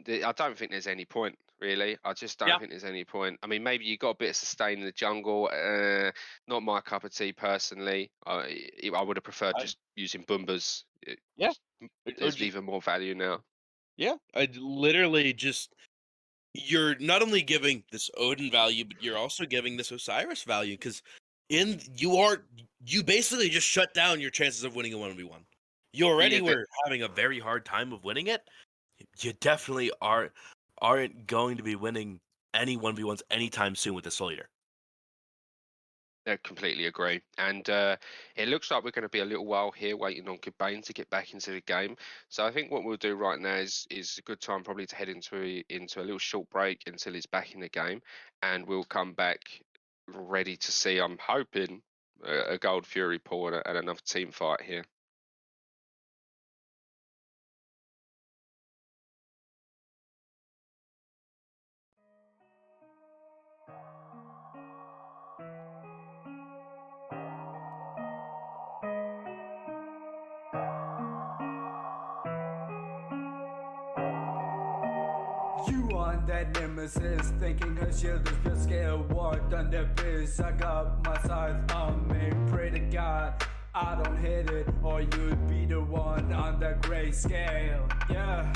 don't think there's any point, really. I just don't think there's any point. I mean, maybe you got a bit of sustain in the jungle. Not my cup of tea personally. I would have preferred just using Boombas. Yeah. There's even more value now. Yeah, I literally just you're not only giving this Odin value, but you're also giving this Osiris value because you basically just shut down your chances of winning a 1v1. You already were having a very hard time of winning it. You definitely aren't going to be winning any 1v1s anytime soon with the Soul Eater. I completely agree. And it looks like we're going to be a little while here waiting on Cobain to get back into the game. So I think what we'll do right now is a good time probably to head into a little short break until he's back in the game. And we'll come back ready to see, I'm hoping, a Gold Fury pull and another team fight here. You on that nemesis, thinking her shield is pure scale. War thunder biz, I got my scythe on me. Pray to God I don't hit it, or you'd be the one on the gray scale. Yeah,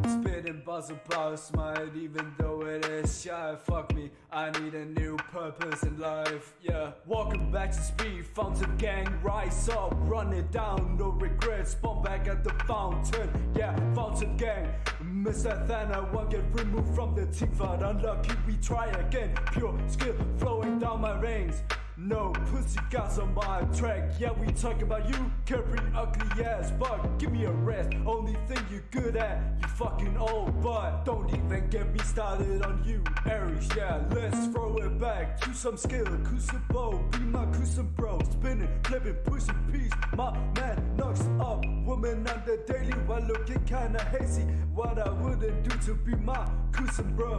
spitting buzzer blast smite, even though it is shy. Fuck me, I need a new purpose in life. Yeah, walking back to speed, fountain gang, rise up, run it down, no regrets. Spawn back at the fountain. Yeah, fountain gang. Mr. Thana won't get removed from the team fight. Unlucky, we try again. Pure skill flowing down my veins. No pussy guys on my track. Yeah, we talk about you, Capri, ugly ass fuck. Give me a rest. Only thing you good at, you fucking old butt. Don't even get me started on you, Aries. Yeah, let's throw it back to some skill. Crucible, be my custom bro. Spinning, flipping, pushing peace. My man knocks up woman on the daily while looking kinda hazy. What I wouldn't do to be my custom bro.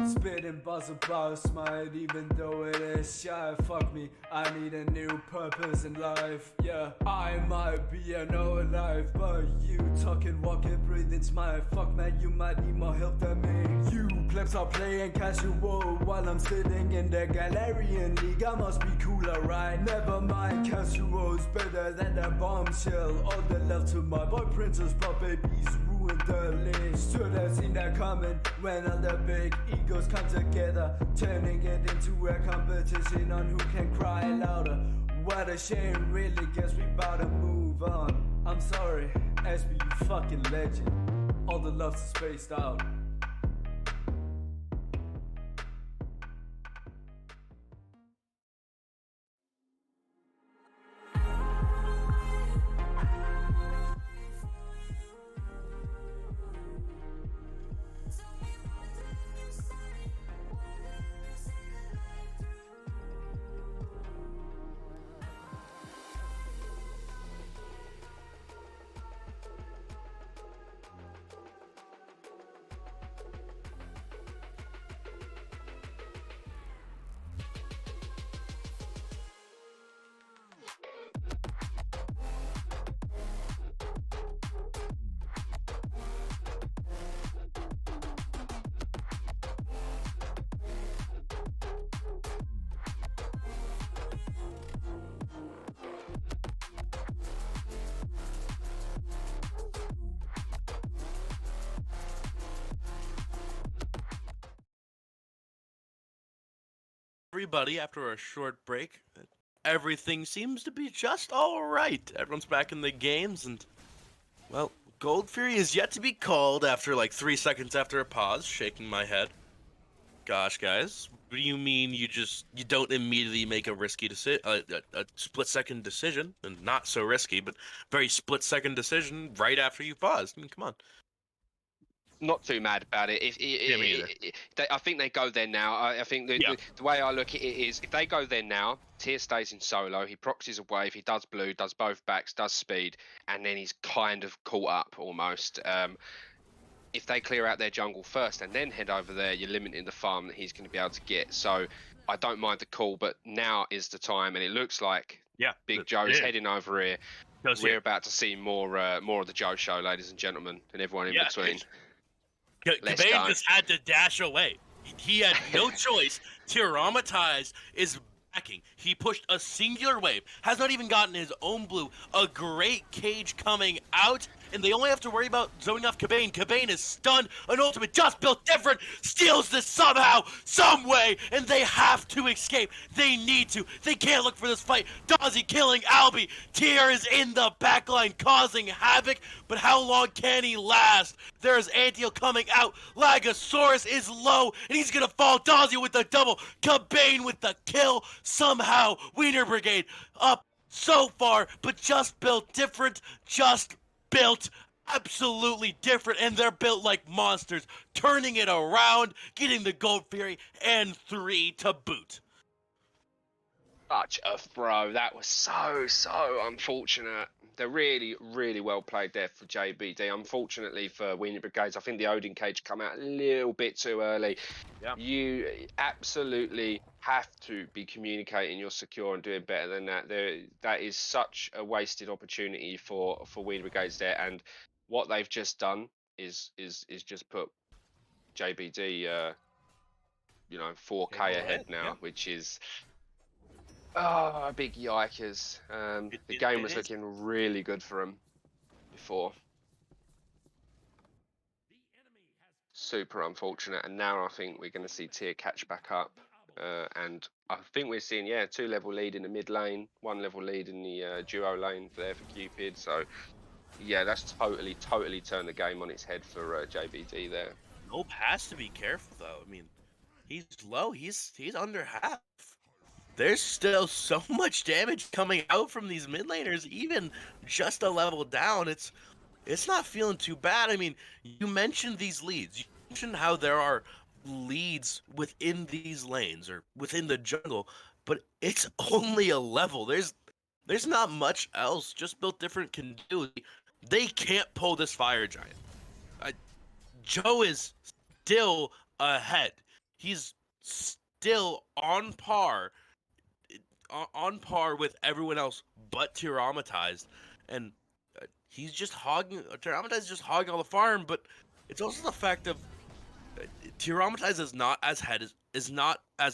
Spitting buzzer blast smite, even though it is shy. Fuck me, I need a new purpose in life. Yeah, I might be an old life, but you talking, walking, breathing, smile. Fuck man, you might need more help than me. You plebs are playing casual while I'm sitting in the Galarian League. I must be cooler, right? Never mind, casual's better than a bombshell. All the love to my boy princess, but babies ruined the list. Should have seen that coming when all the big egos come together, turning it into a competition on who can cry louder. What a shame, really guess we bout to move on. I'm sorry, SB, you fucking legend. All the love's spaced out. everybody after a short break. Everything seems to be just all right. Everyone's back in the games, and well, Gold Fury is yet to be called after like 3 seconds after a pause. Shaking my head. Gosh, guys, what do you mean you don't immediately make a risky decision, a split-second decision, and not so risky, but very split-second decision right after you paused? I mean, come on. Not too mad about it. Yeah, me either. I think they go there now. I think Yeah. the way I look at it is, if they go there now, Tyr stays in solo. He proxies a wave. He does blue, does both backs, does speed, and then he's kind of caught up almost. If they clear out their jungle first and then head over there, you're limiting the farm that he's going to be able to get. So I don't mind the call, but now is the time, and it looks like Big Joe's heading over here. We're about to see more of the Joe show, ladies and gentlemen, and everyone in between. Cabane just had to dash away. He had no choice. Tyramatize is backing. He pushed a singular wave, has not even gotten his own blue. A great cage coming out, and they only have to worry about zoning off Cabane. Cabane is stunned. An ultimate just built different, steals this somehow, some way, and they have to escape. They need to. They can't look for this fight. Dazzy killing Albie. Tyr is in the backline causing havoc, but how long can he last? There's Antiel coming out. Lagosaurus is low, and he's gonna fall. Dazzy with the double. Cabane with the kill. Somehow, Weiner Brigade up so far, but just built different. Just built absolutely different, and they're built like monsters, turning it around, getting the Gold Fury and 3 to boot. Such a throw. That was so unfortunate. They're really, really well played there for JBD. Unfortunately for Weiner Brigades, I think the Odin cage come out a little bit too early. Yeah. You absolutely have to be communicating you're secure and doing better than that. That is such a wasted opportunity for Weiner Brigades there. And what they've just done is just put JBD 4K ahead now, which is big yikers. The game was looking really good for him before. Super unfortunate, and now I think we're going to see Tyr catch back up, and I think we're seeing 2-level lead in the mid lane, 1-level lead in the duo lane there for Cupid. So yeah, that's totally turned the game on its head for JBD there. Nope has to be careful though. I mean, he's low. He's under half. There's still so much damage coming out from these mid laners, even just a level down. It's not feeling too bad. I mean, you mentioned these leads. You mentioned how there are leads within these lanes or within the jungle, but it's only a level. There's not much else Just Built Different can do. They can't pull this fire giant. Joe is still ahead. He's still on par with everyone else but Tyramatized, and he's just hogging. Tyramatized is just hogging all the farm, but it's also the fact of Tyramatized is not as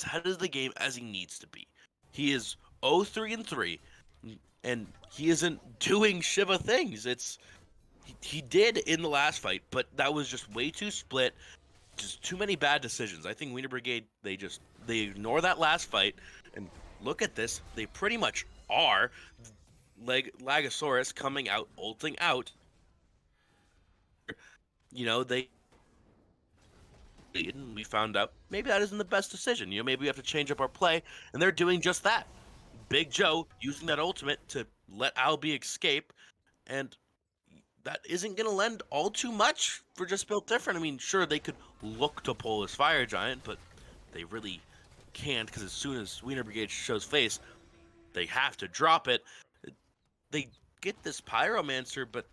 head of the game as he needs to be. He is 0-3-3, and he isn't doing Shiva things. He did in the last fight, but that was just way too split. Just too many bad decisions. I think Weiner Brigade they ignore that last fight and look at this. They pretty much are. Lagosaurus coming out, ulting out. We found out maybe that isn't the best decision. Maybe we have to change up our play, and they're doing just that. Big Joe using that ultimate to let Albie escape, and that isn't going to lend all too much for Just Built Different. I mean, sure, they could look to pull this fire giant, but they really can't, because as soon as Weiner Brigade shows face, they have to drop it. They get this Pyromancer, but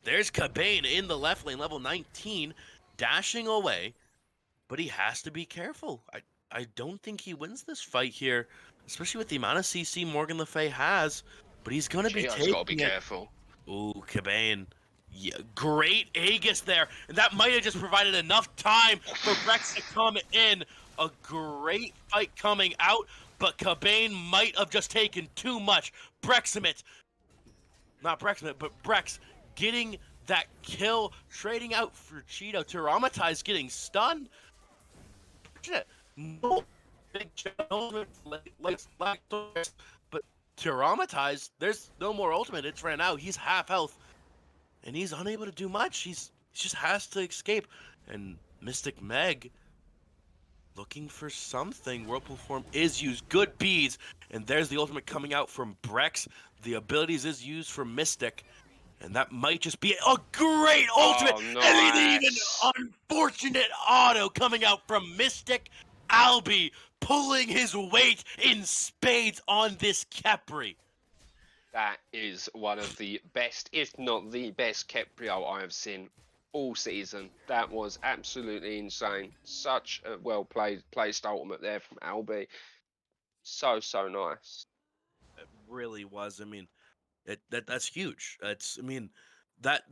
there's Cabane in the left lane, level 19, dashing away, but he has to be careful. I don't think he wins this fight here, especially with the amount of CC Morgan Le Fay has, but he's going to be taking got to be careful. Ooh, Cabane. Yeah, great Aegis there, and that might have just provided enough time for Brex to come in. A great fight coming out, but Cabane might have just taken too much. Brex getting that kill, trading out for Cheeto. Tyramatized getting stunned. No big ultimate, but traumatized. There's no more ultimate. It's ran out. He's half health, and he's unable to do much. He just has to escape. And Mystic Meg looking for something. Whirlpool form is used. Good beads, and there's the ultimate coming out from Brex. The abilities is used for Mystic. And that might just be a great ultimate. Oh, And an even nice. unfortunate auto coming out from Mystic Albi, pulling his weight in spades on this Khepri. That is one of the best, if not the best, Keprio I have seen all season. That was absolutely insane. Such a well placed ultimate there from Albi. So nice. It really was. I mean, that's huge. That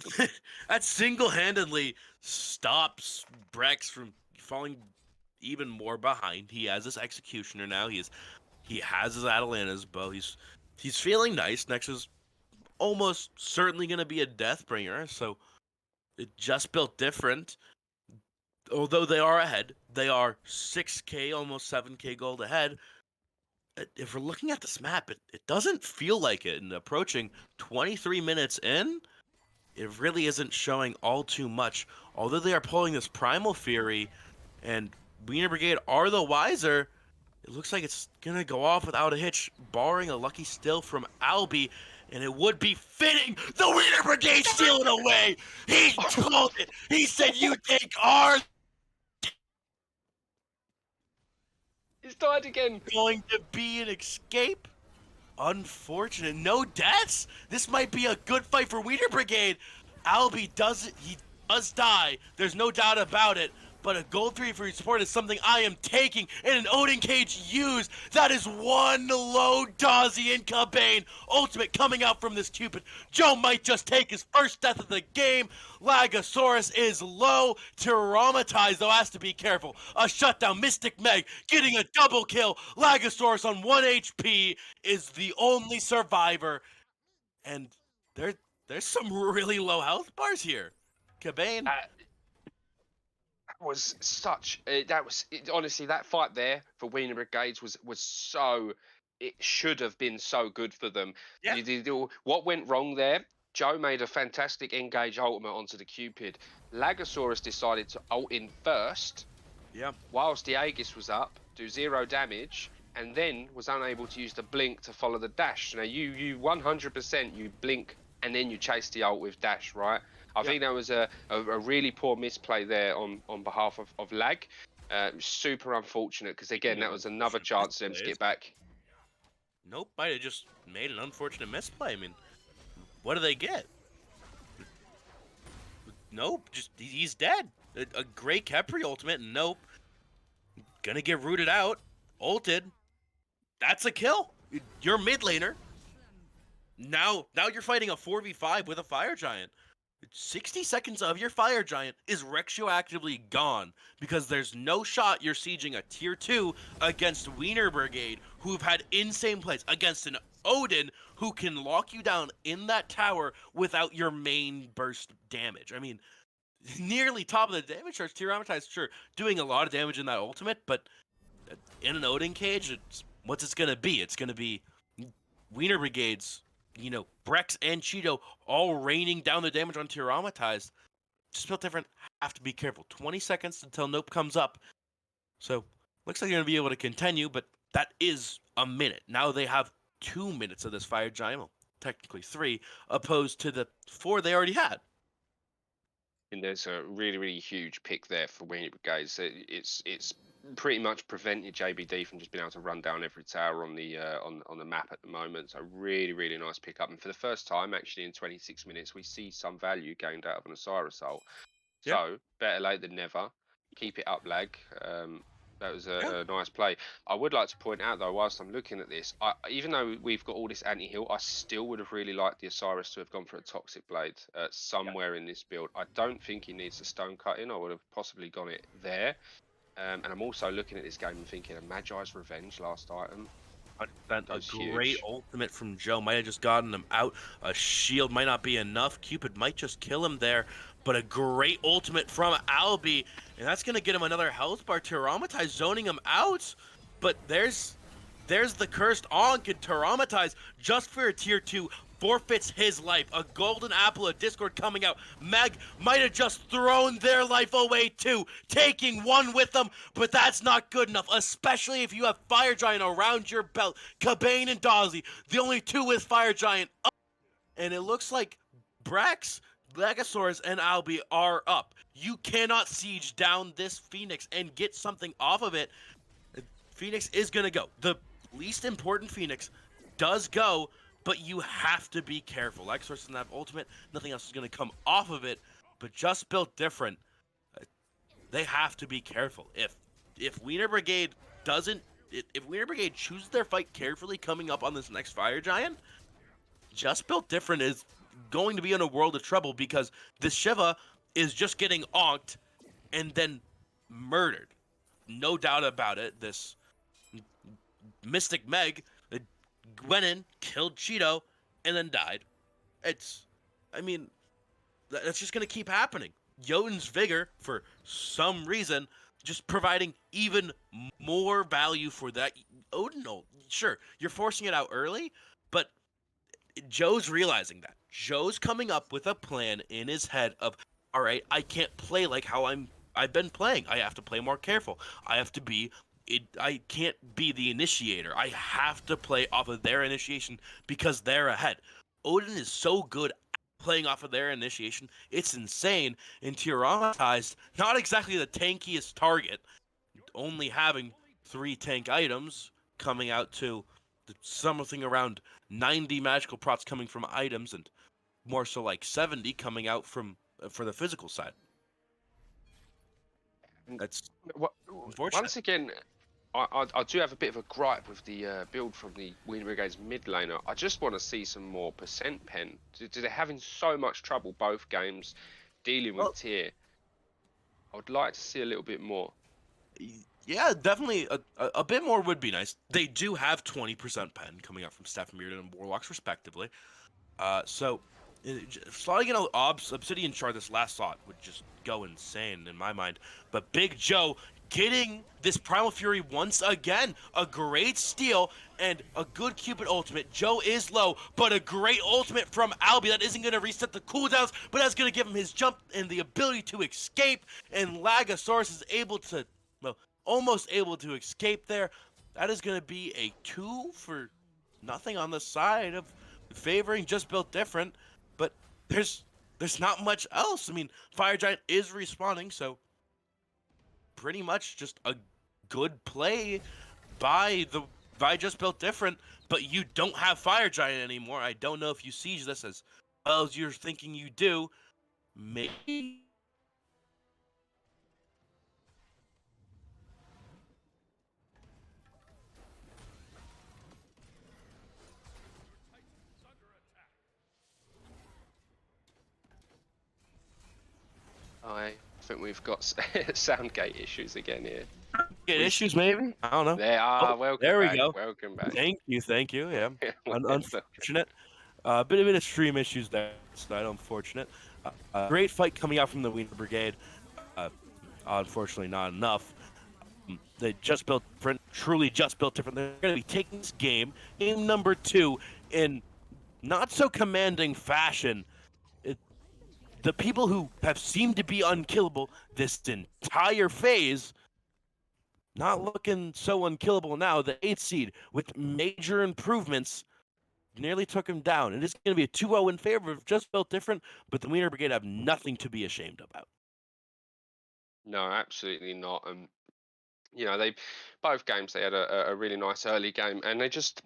that single-handedly stops Brex from falling even more behind. He has this executioner now. He has his Atalanta's bow. He's feeling nice. Next is almost certainly gonna be a Deathbringer. So it just built different. Although they are ahead, they are 6K, almost 7K gold ahead. If we're looking at this map, it doesn't feel like it. And approaching 23 minutes in, it really isn't showing all too much. Although they are pulling this Primal Fury, and Weiner Brigade are the wiser, it looks like it's going to go off without a hitch, barring a lucky steal from Albi. And it would be fitting. The Weiner Brigade stealing away. He called it. He said, "You take ours." He's died again. Going to be an escape. Unfortunate. No deaths. This might be a good fight for Weiner Brigade. Albi does die. There's no doubt about it. But a gold 3 for support is something I am taking, and an Odin Cage used. That is one low Dazzy and Cabane. Ultimate coming out from this Cupid. Joe might just take his first death of the game. Lagosaurus is low. Traumatized, though, has to be careful. A shutdown. Mystic Meg getting a double kill. Lagosaurus on 1 HP is the only survivor. And there's some really low health bars here. Cabane. Was such honestly, that fight there for Weiner Brigades was so, it should have been so good for them. Yeah. What went wrong there? Joe made a fantastic engage ultimate onto the Cupid. Lagosaurus decided to ult in first, whilst the Aegis was up, do 0 damage, and then was unable to use the blink to follow the dash. Now you 100% you blink and then you chase the ult with dash, right? I think that was a really poor misplay there on behalf of Lag. Super unfortunate, because again, that was another chance for them to get back. Nope, might have just made an unfortunate misplay. I mean, what do they get? Nope, just he's dead. A great Khepri ultimate, and nope. Gonna get rooted out. Ulted. That's a kill. You're mid laner. Now you're fighting a 4v5 with a Fire Giant. 60 seconds of your Fire Giant is retroactively gone, because there's no shot you're sieging a tier 2 against Weiner Brigade, who've had insane plays, against an Odin who can lock you down in that tower without your main burst damage. I mean, nearly top of the damage charts. Traumatized, sure, doing a lot of damage in that ultimate, but in an Odin cage, what's it gonna be? It's gonna be Weiner Brigade's, Brex and Cheeto all raining down the damage on Traumatized. Just built different. Have to be careful. 20 seconds until Nope comes up. So, looks like you're going to be able to continue, but that is a minute. Now they have 2 minutes of this Fire Giant. Well, technically 3, opposed to the 4 they already had. And there's a really, really huge pick there for Weiner Brigades. It's pretty much prevented JBD from just being able to run down every tower on the on the map at the moment. So really, really nice pickup. And for the first time, actually, in 26 minutes, we see some value gained out of an Osiris ult. So better late than never. Keep it up, Lag. That was a nice play. I would like to point out, though, whilst I'm looking at this, even though we've got all this anti-heal, I still would have really liked the Osiris to have gone for a Toxic Blade somewhere in this build. I don't think he needs a Stone Cut in. I would have possibly gone it there. And I'm also looking at this game and thinking, a Magi's Revenge last item. A great ultimate from Joe. Might have just gotten him out. A shield might not be enough. Cupid might just kill him there. But a great ultimate from Albi. And that's going to get him another health bar. Traumatized zoning him out. but there's the cursed Ankh and Traumatize just for a tier 2 forfeits his life. A golden apple of Discord coming out. Meg might have just thrown their life away too, taking one with them, but that's not good enough, especially if you have Fire Giant around your belt. Cabane and Dawsey, the only two with Fire Giant up, and it looks like Brax, Legasaurus, and Albi are up. You cannot siege down this Phoenix and get something off of it. Phoenix is going to go. The least important Phoenix does go, but you have to be careful. Legasaurus doesn't have ultimate. Nothing else is going to come off of it, but just built different. They have to be careful. If Weiner Brigade doesn't, if Weiner Brigade chooses their fight carefully coming up on this next Fire Giant, just built different is going to be in a world of trouble because this Shiva is just getting onked and then murdered. No doubt about it. This Mystic Meg went in, killed Cheeto, and then died. I mean, that's just going to keep happening. Jotun's Vigor, for some reason, just providing even more value for that. Odin, sure, you're forcing it out early, but Joe's realizing that. Joe's coming up with a plan in his head of, all right, I can't play like how I've been playing. I have to play more careful. I have to be I can't be the initiator. I have to play off of their initiation because they're ahead. Odin is so good at playing off of their initiation. It's insane. And Tyrannomatized, not exactly the tankiest target, only having 3 tank items coming out to something around 90 magical procs coming from items and more so like 70 coming out from for the physical side. That's unfortunate. Once again, I do have a bit of a gripe with the build from the Weiner Brigade's mid laner. I just want to see some more percent pen. They're having so much trouble both games dealing with tier. I would like to see a little bit more. Yeah, definitely a bit more would be nice. They do have 20% pen coming out from Steph Mirrodin and Warlocks respectively. So slotting in an Obsidian Shard this last slot would just go insane in my mind. But Big Joe getting this Primal Fury once again. A great steal and a good Cupid ultimate. Joe is low, but a great ultimate from Albi that isn't going to reset the cooldowns, but that's going to give him his jump and the ability to escape. And Lagasaurus is able to, well, almost able to escape there. That is going to be a 2 for nothing on the side of favoring just built different, but there's not much else. I mean, Fire Giant is respawning, so pretty much just a good play by just built different, but you don't have Fire Giant anymore. I don't know if you siege this as well as you're thinking you do. Maybe. I think we've got sound gate issues again here. Get issues, maybe? I don't know. There are. Oh, Welcome there we back. go. Welcome back. Thank you. Yeah. Welcome. Unfortunate. Bit of stream issues there tonight, unfortunate. Great fight coming out from the Weiner Brigade. Unfortunately, not enough. They just built different, truly just built different. They're going to be taking this game number 2, in not so commanding fashion. The people who have seemed to be unkillable this entire phase, not looking so unkillable now. The 8th seed, with major improvements, nearly took him down. It is going to be a 2-0 in favor of just built different, but the Weiner Brigade have nothing to be ashamed about. No, absolutely not. You know, they both games they had a really nice early game, and they just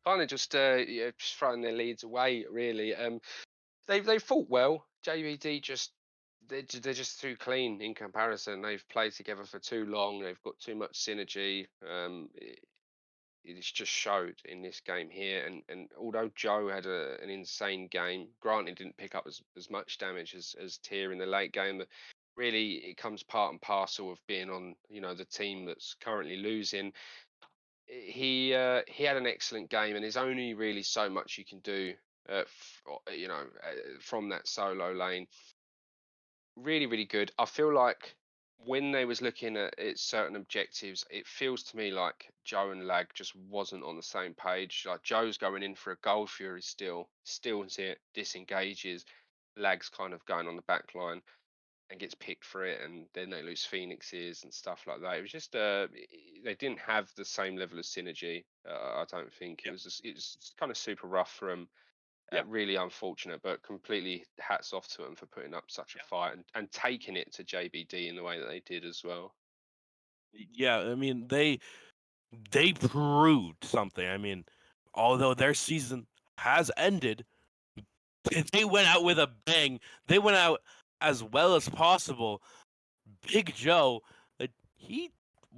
kind of just throwing their leads away. Really, they fought well. JBD just they're just too clean in comparison. They've played together for too long. They've got too much synergy. It's just showed in this game here. And although Joe had an insane game, granted didn't pick up as much damage as Tier in the late game, but really it comes part and parcel of being on the team that's currently losing. He had an excellent game, and there's only really so much you can do from that solo lane. Really, really good. I feel like when they was looking at certain objectives, it feels to me like Joe and Lag just wasn't on the same page. Like Joe's going in for a goal fury still, steals it, disengages. Lag's kind of going on the back line and gets picked for it, and then they lose Phoenixes and stuff like that. It was just they didn't have the same level of synergy. I don't think Yep. it was kind of super rough for them. Yep. Really unfortunate, but completely hats off to them for putting up such a fight and taking it to JBD in the way that they did as well. Yeah, I mean they proved something. I mean, although their season has ended, they went out with a bang. They went out as well as possible. Big Joe, he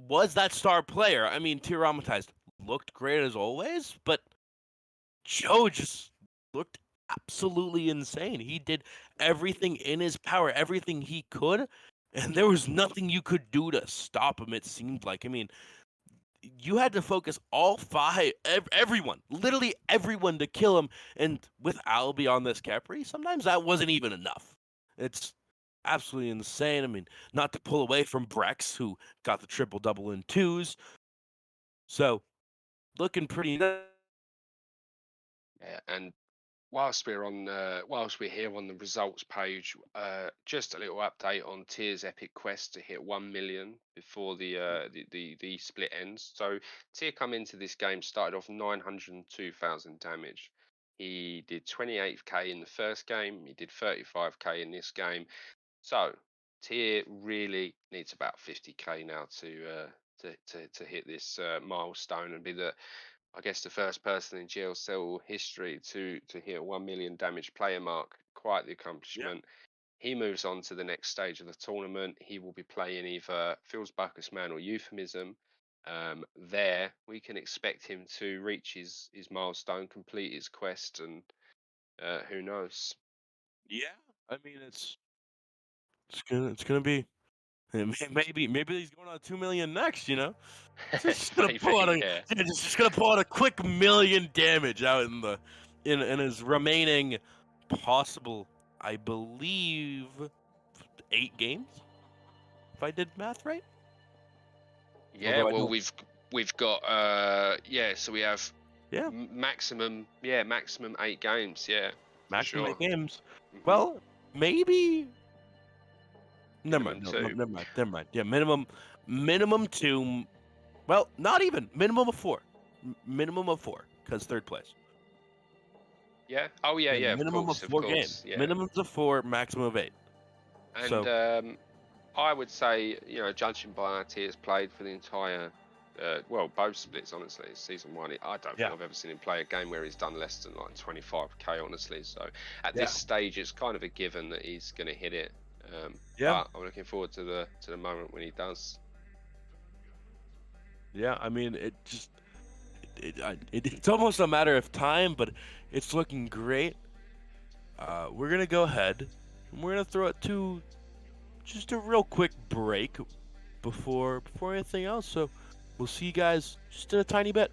was that star player. I mean, Traumatized looked great as always, but Joe just looked absolutely insane. He did everything in his power, everything he could, and there was nothing you could do to stop him, it seemed like. I mean, you had to focus all five, everyone, literally everyone to kill him. And with Albie on this Capri, sometimes that wasn't even enough. It's absolutely insane. I mean, not to pull away from Brex, who got the triple double in twos. So, looking pretty nice. Yeah, and whilst we're here on the results page, just a little update on Tier's epic quest to hit 1 million before the split ends. So Tier come into this game, started off 902,000 damage. He did 28k in the first game. He did 35k in this game. So Tier really needs about 50k now to hit this milestone and be I guess the first person in GSL history to hit a 1 million damage player mark. Quite the accomplishment. He moves on to the next stage of the tournament. He will be playing either Phil's Buckus Man or Euphemism. There, we can expect him to reach his milestone, complete his quest, and who knows? Yeah, I mean it's gonna be maybe he's going on 2 million next. You know, just gonna pull out Maybe, yeah. just gonna pull out a quick million damage out in his remaining possible, I believe, 8 games. If I did math right. Yeah, Although I well, don't. we've got yeah, so we have Yeah, maximum 8 games, yeah, for maximum sure. 8 games. Hmm. Well, maybe. Never mind. Minimum No, no, 2. never mind. Never mind. Yeah, minimum 2. Well, not even minimum of 4. Minimum of 4, because third place. Yeah. Oh yeah, Yeah, yeah, minimum of of 4 games. course, yeah. Minimums of 4, maximum of 8. And So I would say, judging by our tiers played for the entire, well, both splits, honestly, season one, I don't think yeah, I've ever seen him play a game where he's done less than like 25k, honestly. So at yeah, this stage, it's kind of a given that he's going to hit it. yeah, But I'm looking forward to the moment when he does. yeah. I mean, it's almost a matter of time, but it's looking great. We're gonna go ahead and we're gonna throw it to just a real quick break before anything else. So we'll see you guys just in a tiny bit.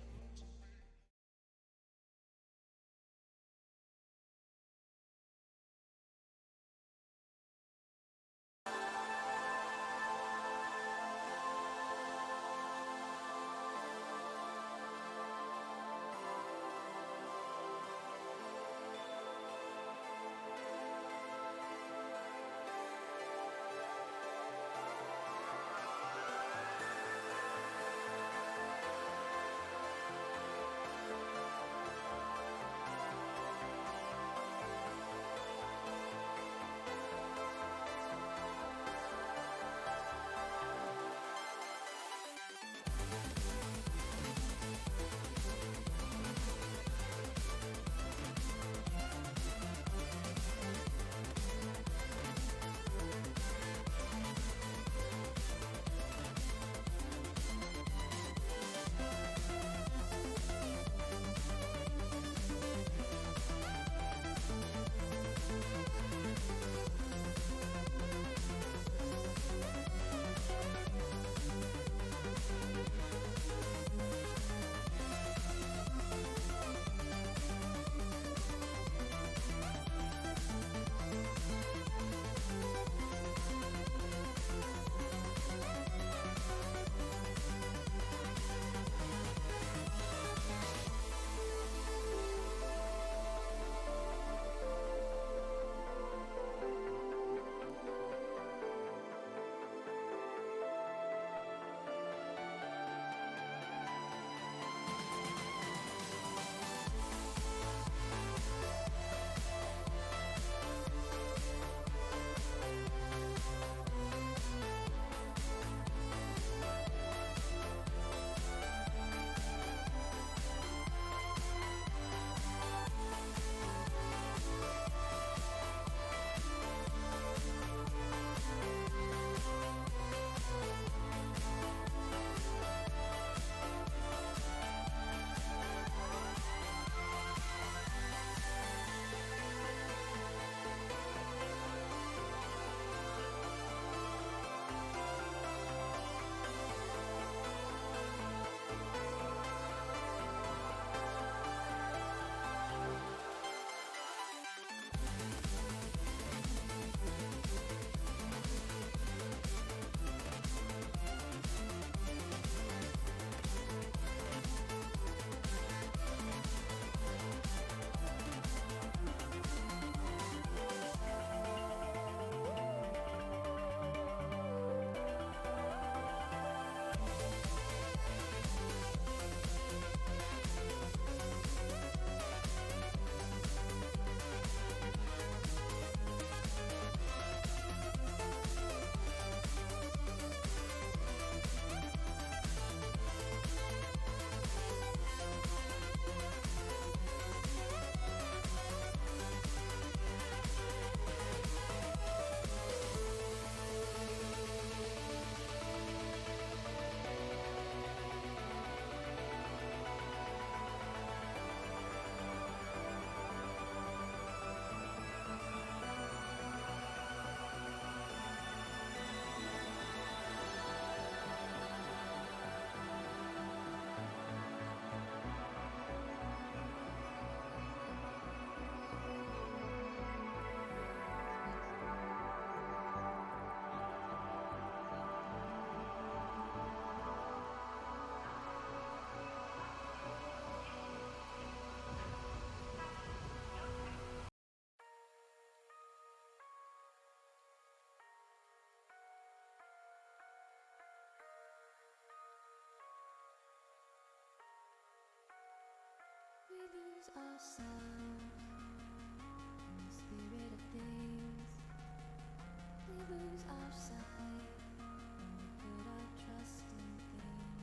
ourselves in the spirit of things. We lose our sight when we put our trust in things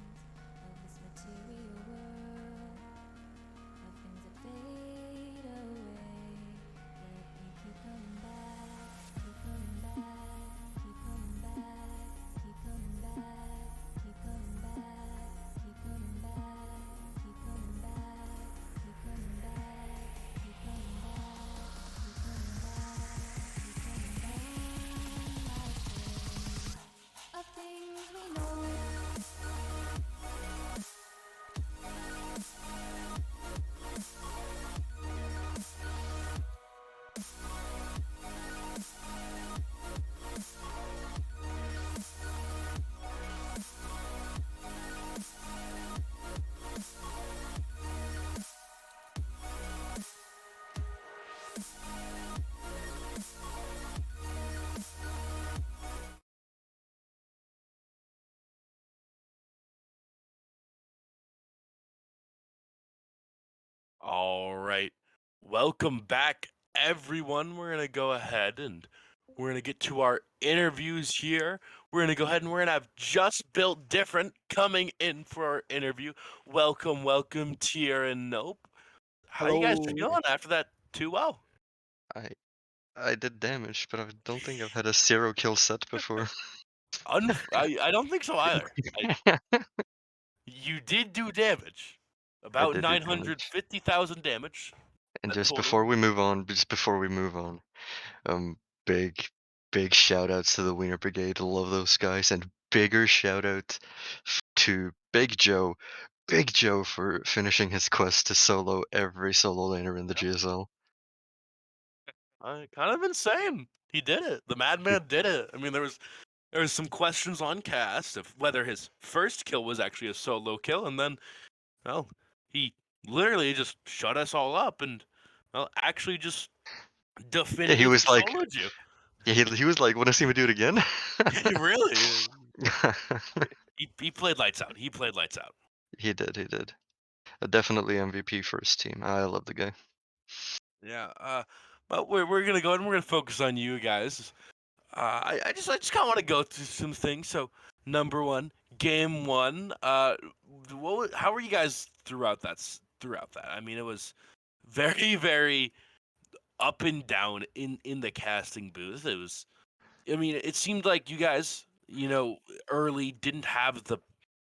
of this material world, of things that fade away. Yet we keep coming back, keep coming back, keep coming back, keep coming back, keep coming back, keep coming back, keep coming back, keep coming back, keep coming back, keep coming back, keep coming back. Of things we know. All right. Welcome back, everyone. We're going to go ahead and we're going to get to our interviews here. We're going to go ahead and we're going to have Just Built Different coming in for our interview. Welcome, Tier and Nope. How you guys Hello. feeling after that 2-0? I did damage, but I don't think I've had a 0-kill set before. I don't think so either. You did do damage. I About did do damage. 950,000 damage. And That just total. before we move on, um, big, big shout outs to the Weiner Brigade. Love those guys, and bigger shout out to Big Joe for finishing his quest to solo every solo laner in the GSL. Kind of insane. He did it. The madman did it. I mean, there was some questions on cast of whether his first kill was actually a solo kill, and then, well, he literally just shut us all up and, well, actually just Yeah, he definitively was like, soloed you. yeah, he was like, "Want to see me do it again?" Really? He played lights out. He played lights out. He did. Definitely MVP first team. I love the guy. Yeah. But we're gonna go ahead and we're gonna focus on you guys. I just kind of want to go through some things. So number one, game one. How were you guys throughout that? Throughout that, I mean, it was very very up and down in the casting booth. It was. I mean, it seemed like you guys, early didn't have the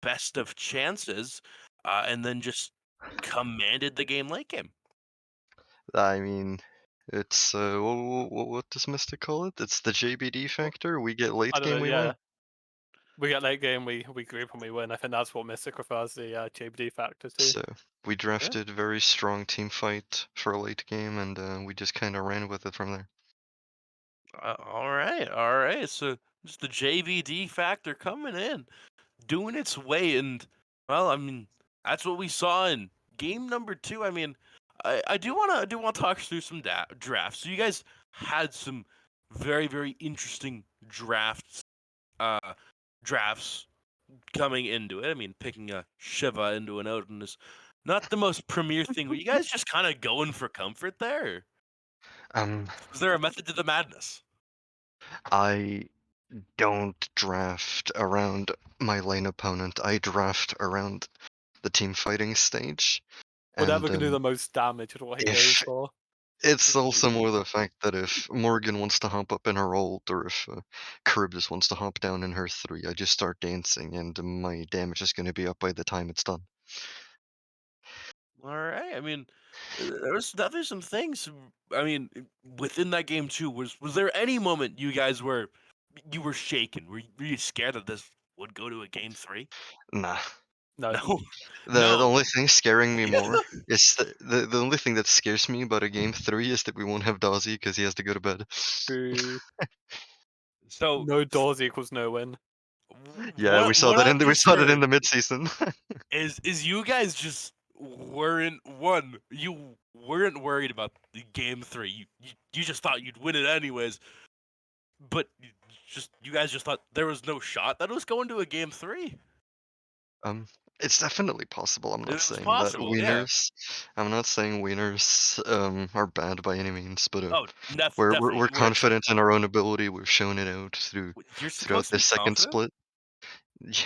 best of chances, and then just commanded the game late game. I mean, it's what does Mystic call it? It's the JBD factor. We get late I don't know, game, we yeah. win. We get late game, we group and we win. I think that's what Mystic refers the JBD factor to. So we drafted very strong team fight for a late game, and we just kind of ran with it from there. All right. So just the JVD factor coming in, doing its way, and well, I mean, that's what we saw in game number 2. I mean, I do want to talk through some drafts. So you guys had some very very interesting uh drafts coming into it. I mean, picking a Shiva into an Odin is not the most premier thing. Were you guys just kind of going for comfort there? Um, Was there a method to the madness? I don't draft around my lane opponent. I draft around the team fighting stage. Whatever And can do the most damage is what he goes if for. it's also more the fact that if Morgan wants to hop up in her ult, or if Charybdis wants to hop down in her 3, I just start dancing, and my damage is going to be up by the time it's done. All right. I mean, there was definitely some things. I mean, within that game too, was there any moment you guys were shaken? Were you scared that this would go to a game 3? Nah. No. No. The No. only thing scaring me more is the only thing that scares me about a game 3 is that we won't have Dazzy because he has to go to bed. Boo. So No doors equals no win. Yeah, we saw what that I'm we just saw that in hearing the mid-season. is you guys just weren't you weren't worried about the game 3. You just thought you'd win it anyways. But you guys just thought there was no shot that it was going to a game 3. It's definitely possible. I'm not It's saying that possible, yeah. wieners. I'm not saying wieners are bad by any means, but Oh, we're definitely. confident in our own ability. We've shown it out You're throughout supposed to the be second confident? split.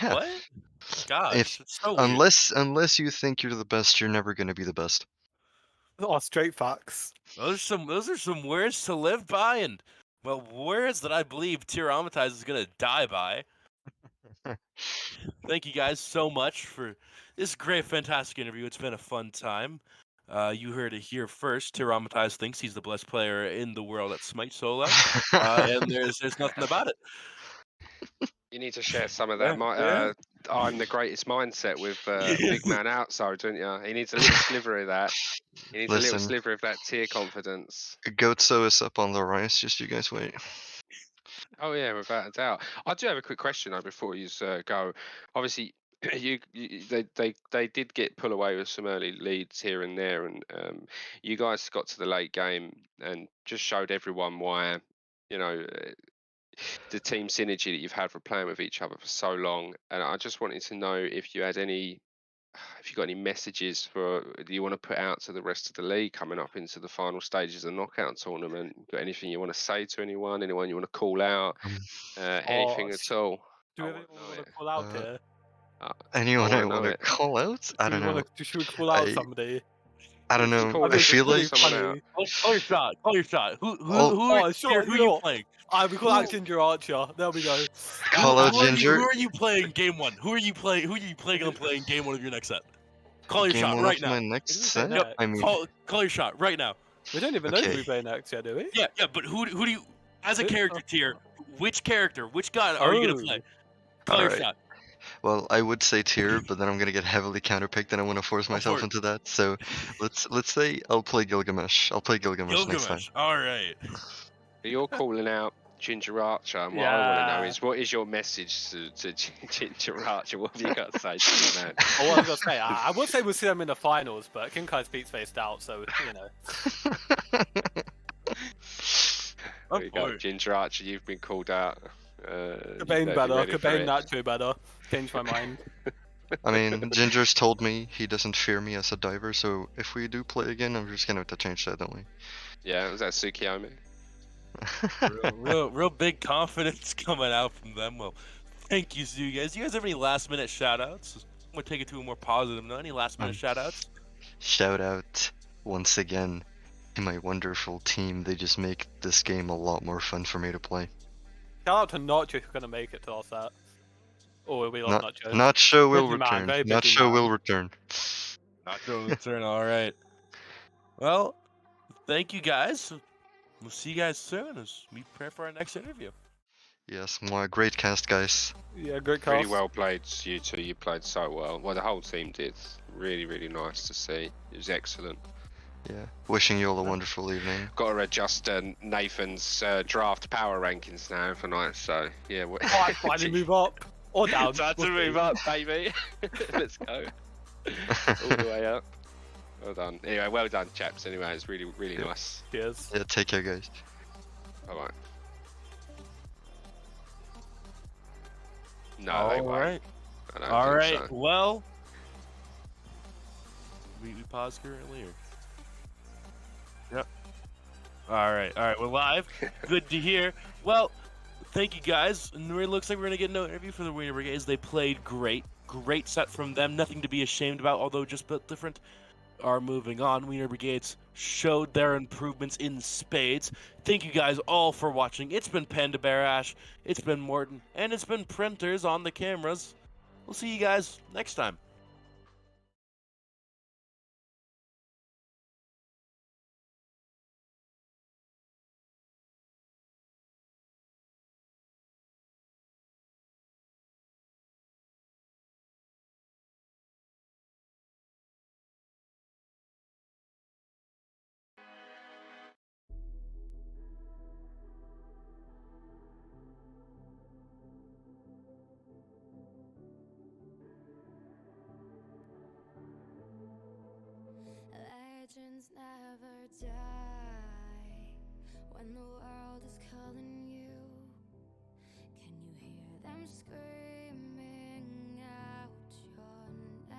Yeah. What? If Gosh, it's so weird. unless you think you're the best, you're never gonna be the best. Oh, straight facts. Those are some words to live by, and well, words that I believe Tyromatize is gonna die by. Thank you guys so much for this great, fantastic interview. It's been a fun time. You heard it here first. Tyromatize thinks he's the best player in the world at Smite solo, and there's nothing about it. You need to share some of Yeah, that. yeah. I'm the greatest mindset with Yeah. big man outside, don't you? He needs a little sliver of that. He needs a little Listen, sliver of that tier confidence. Goatso is up on the rise. Just you guys wait. Oh yeah, without a doubt. I do have a quick question though before you go. Obviously, they did get pull away with some early leads here and there, and you guys got to the late game and just showed everyone why, you know, the team synergy that you've had for playing with each other for so long. And I just wanted to know if you had if you got any messages do you want to put out to the rest of the league coming up into the final stages of the knockout tournament? Got anything you want to say to anyone? Anyone you want to call out? Um, Anything at all? Do I we want to know want to it. call out uh, here? anyone wanna I know want to it. call out? I don't know. Should we call out I somebody? I don't Just know. call I it. Just feel call like someone out. Call your shot. Call your shot. I'll Oh, sure. Who You are know you what? playing? We call out Ginger Archer. There we go. call out Ginger. Who are you playing game one? Who are you playing on playing game one of your next set? Call your Game shot one right of now. my Who next do we play set. Yep. I next? mean, Call your shot right now. We don't even know okay. who we play next yet, do we? Yeah, but who do you, as a Who- character tier, which god are you gonna play? Oh. Call All your right. shot. Well, I would say tier, but then I'm gonna get heavily counterpicked, and I want to force Go myself for it. into that. So let's say I'll play Gilgamesh. I'll play Gilgamesh next time. Gilgamesh. All right. You're calling out Ginger Archer, and what I want to know Yeah. is what is your message to Ginger Archer? What have you got to say to the man? Oh, what I was gonna say, I would say we'll see them in the finals, but King Kai's beats faced out, so you know. There you go, Ginger Archer. You've been called out. Cobain better. Cobain Nacho better. Changed my mind. I mean, Ginger's told me he doesn't fear me as a diver, so if we do play again, I'm just gonna have to change that, don't we? Yeah, was that Tsukiyomi? real big confidence coming out from them. Well, thank you, you guys. Do you guys have any last minute shout outs? I'm gonna take it to a more positive note. Any last minute shout outs? Shout out once again to my wonderful team. They just make this game a lot more fun for me to play. Shout out to Nacho who's gonna make it to our set. Oh, we lost Nacho. Nacho will Busy man, return. very busy Nacho man. will return. Nacho return. All right. Well, thank you guys. We'll see you guys soon as we prepare for our next interview. Yes, more great cast, guys. Yeah, great cast. Really well played, you two. You played so well. Well, the whole team did. Really, really nice to see. It was excellent. Yeah, wishing you all a wonderful evening. Got to adjust Nathan's draft power rankings now for night. So yeah, Oh, I finally move up or down. Time to move up, baby. Let's go all the way up. Well done. Anyway, well done, chaps. Anyway, it's really, really nice. Cheers. Yeah, take care, guys. Bye bye. No, they All won't. right. I don't All think right. so. Well, we pause currently. Or... Yep. All right. We're live. Good to hear. Well, thank you guys. And it looks like we're gonna get no interview for the Weiner Brigades. They played great. Great set from them. Nothing to be ashamed about. Although just built different. Are moving on. Weiner Brigades showed their improvements in spades. Thank you guys all for watching. It's been Panda Bear Ash, it's been Morton, and it's been Printers on the cameras. We'll see you guys next time. Legends never die when the world is calling you. Can you hear them screaming out your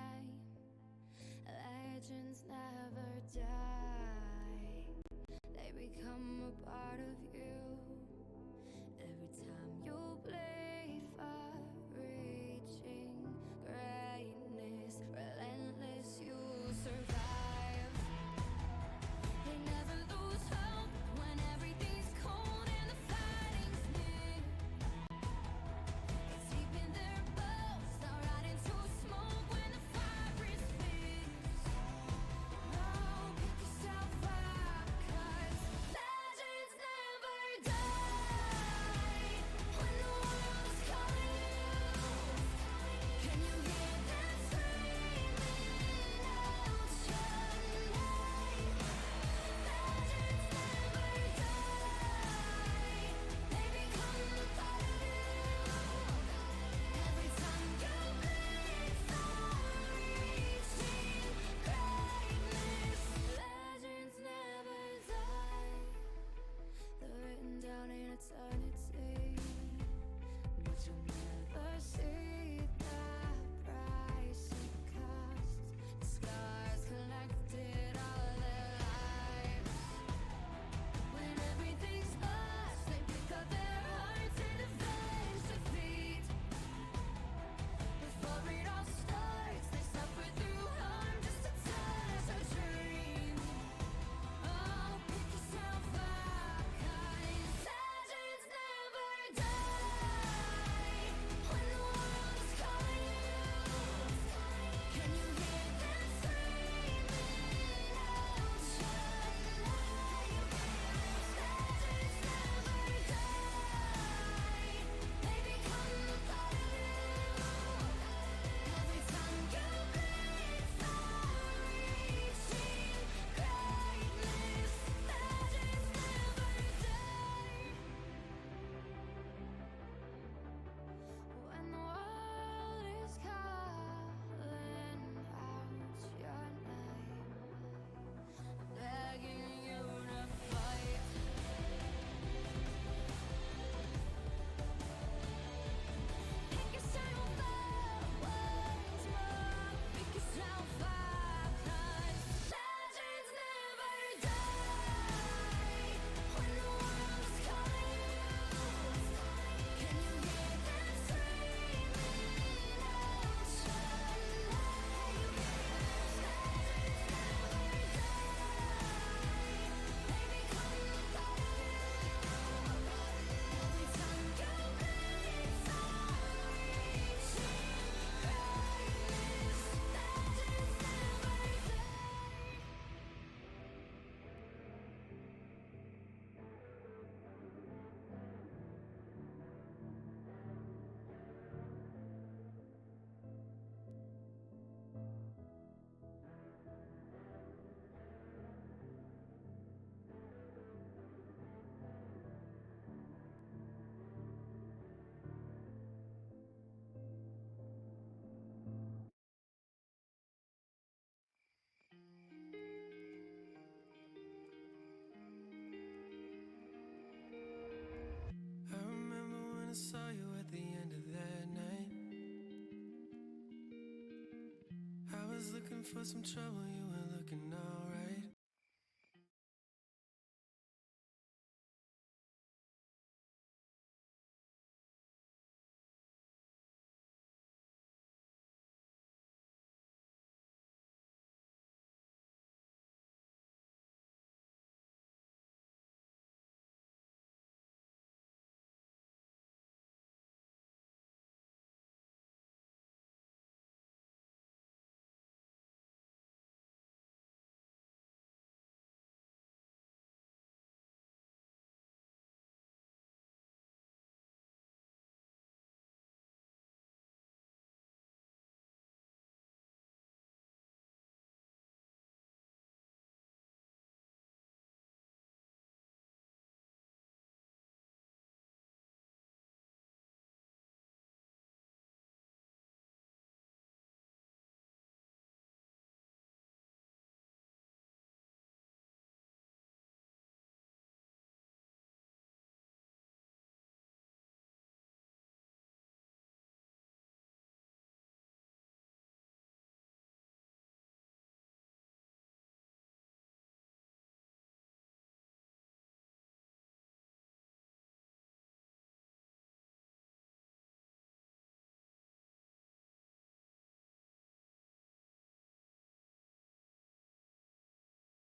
for some trouble, you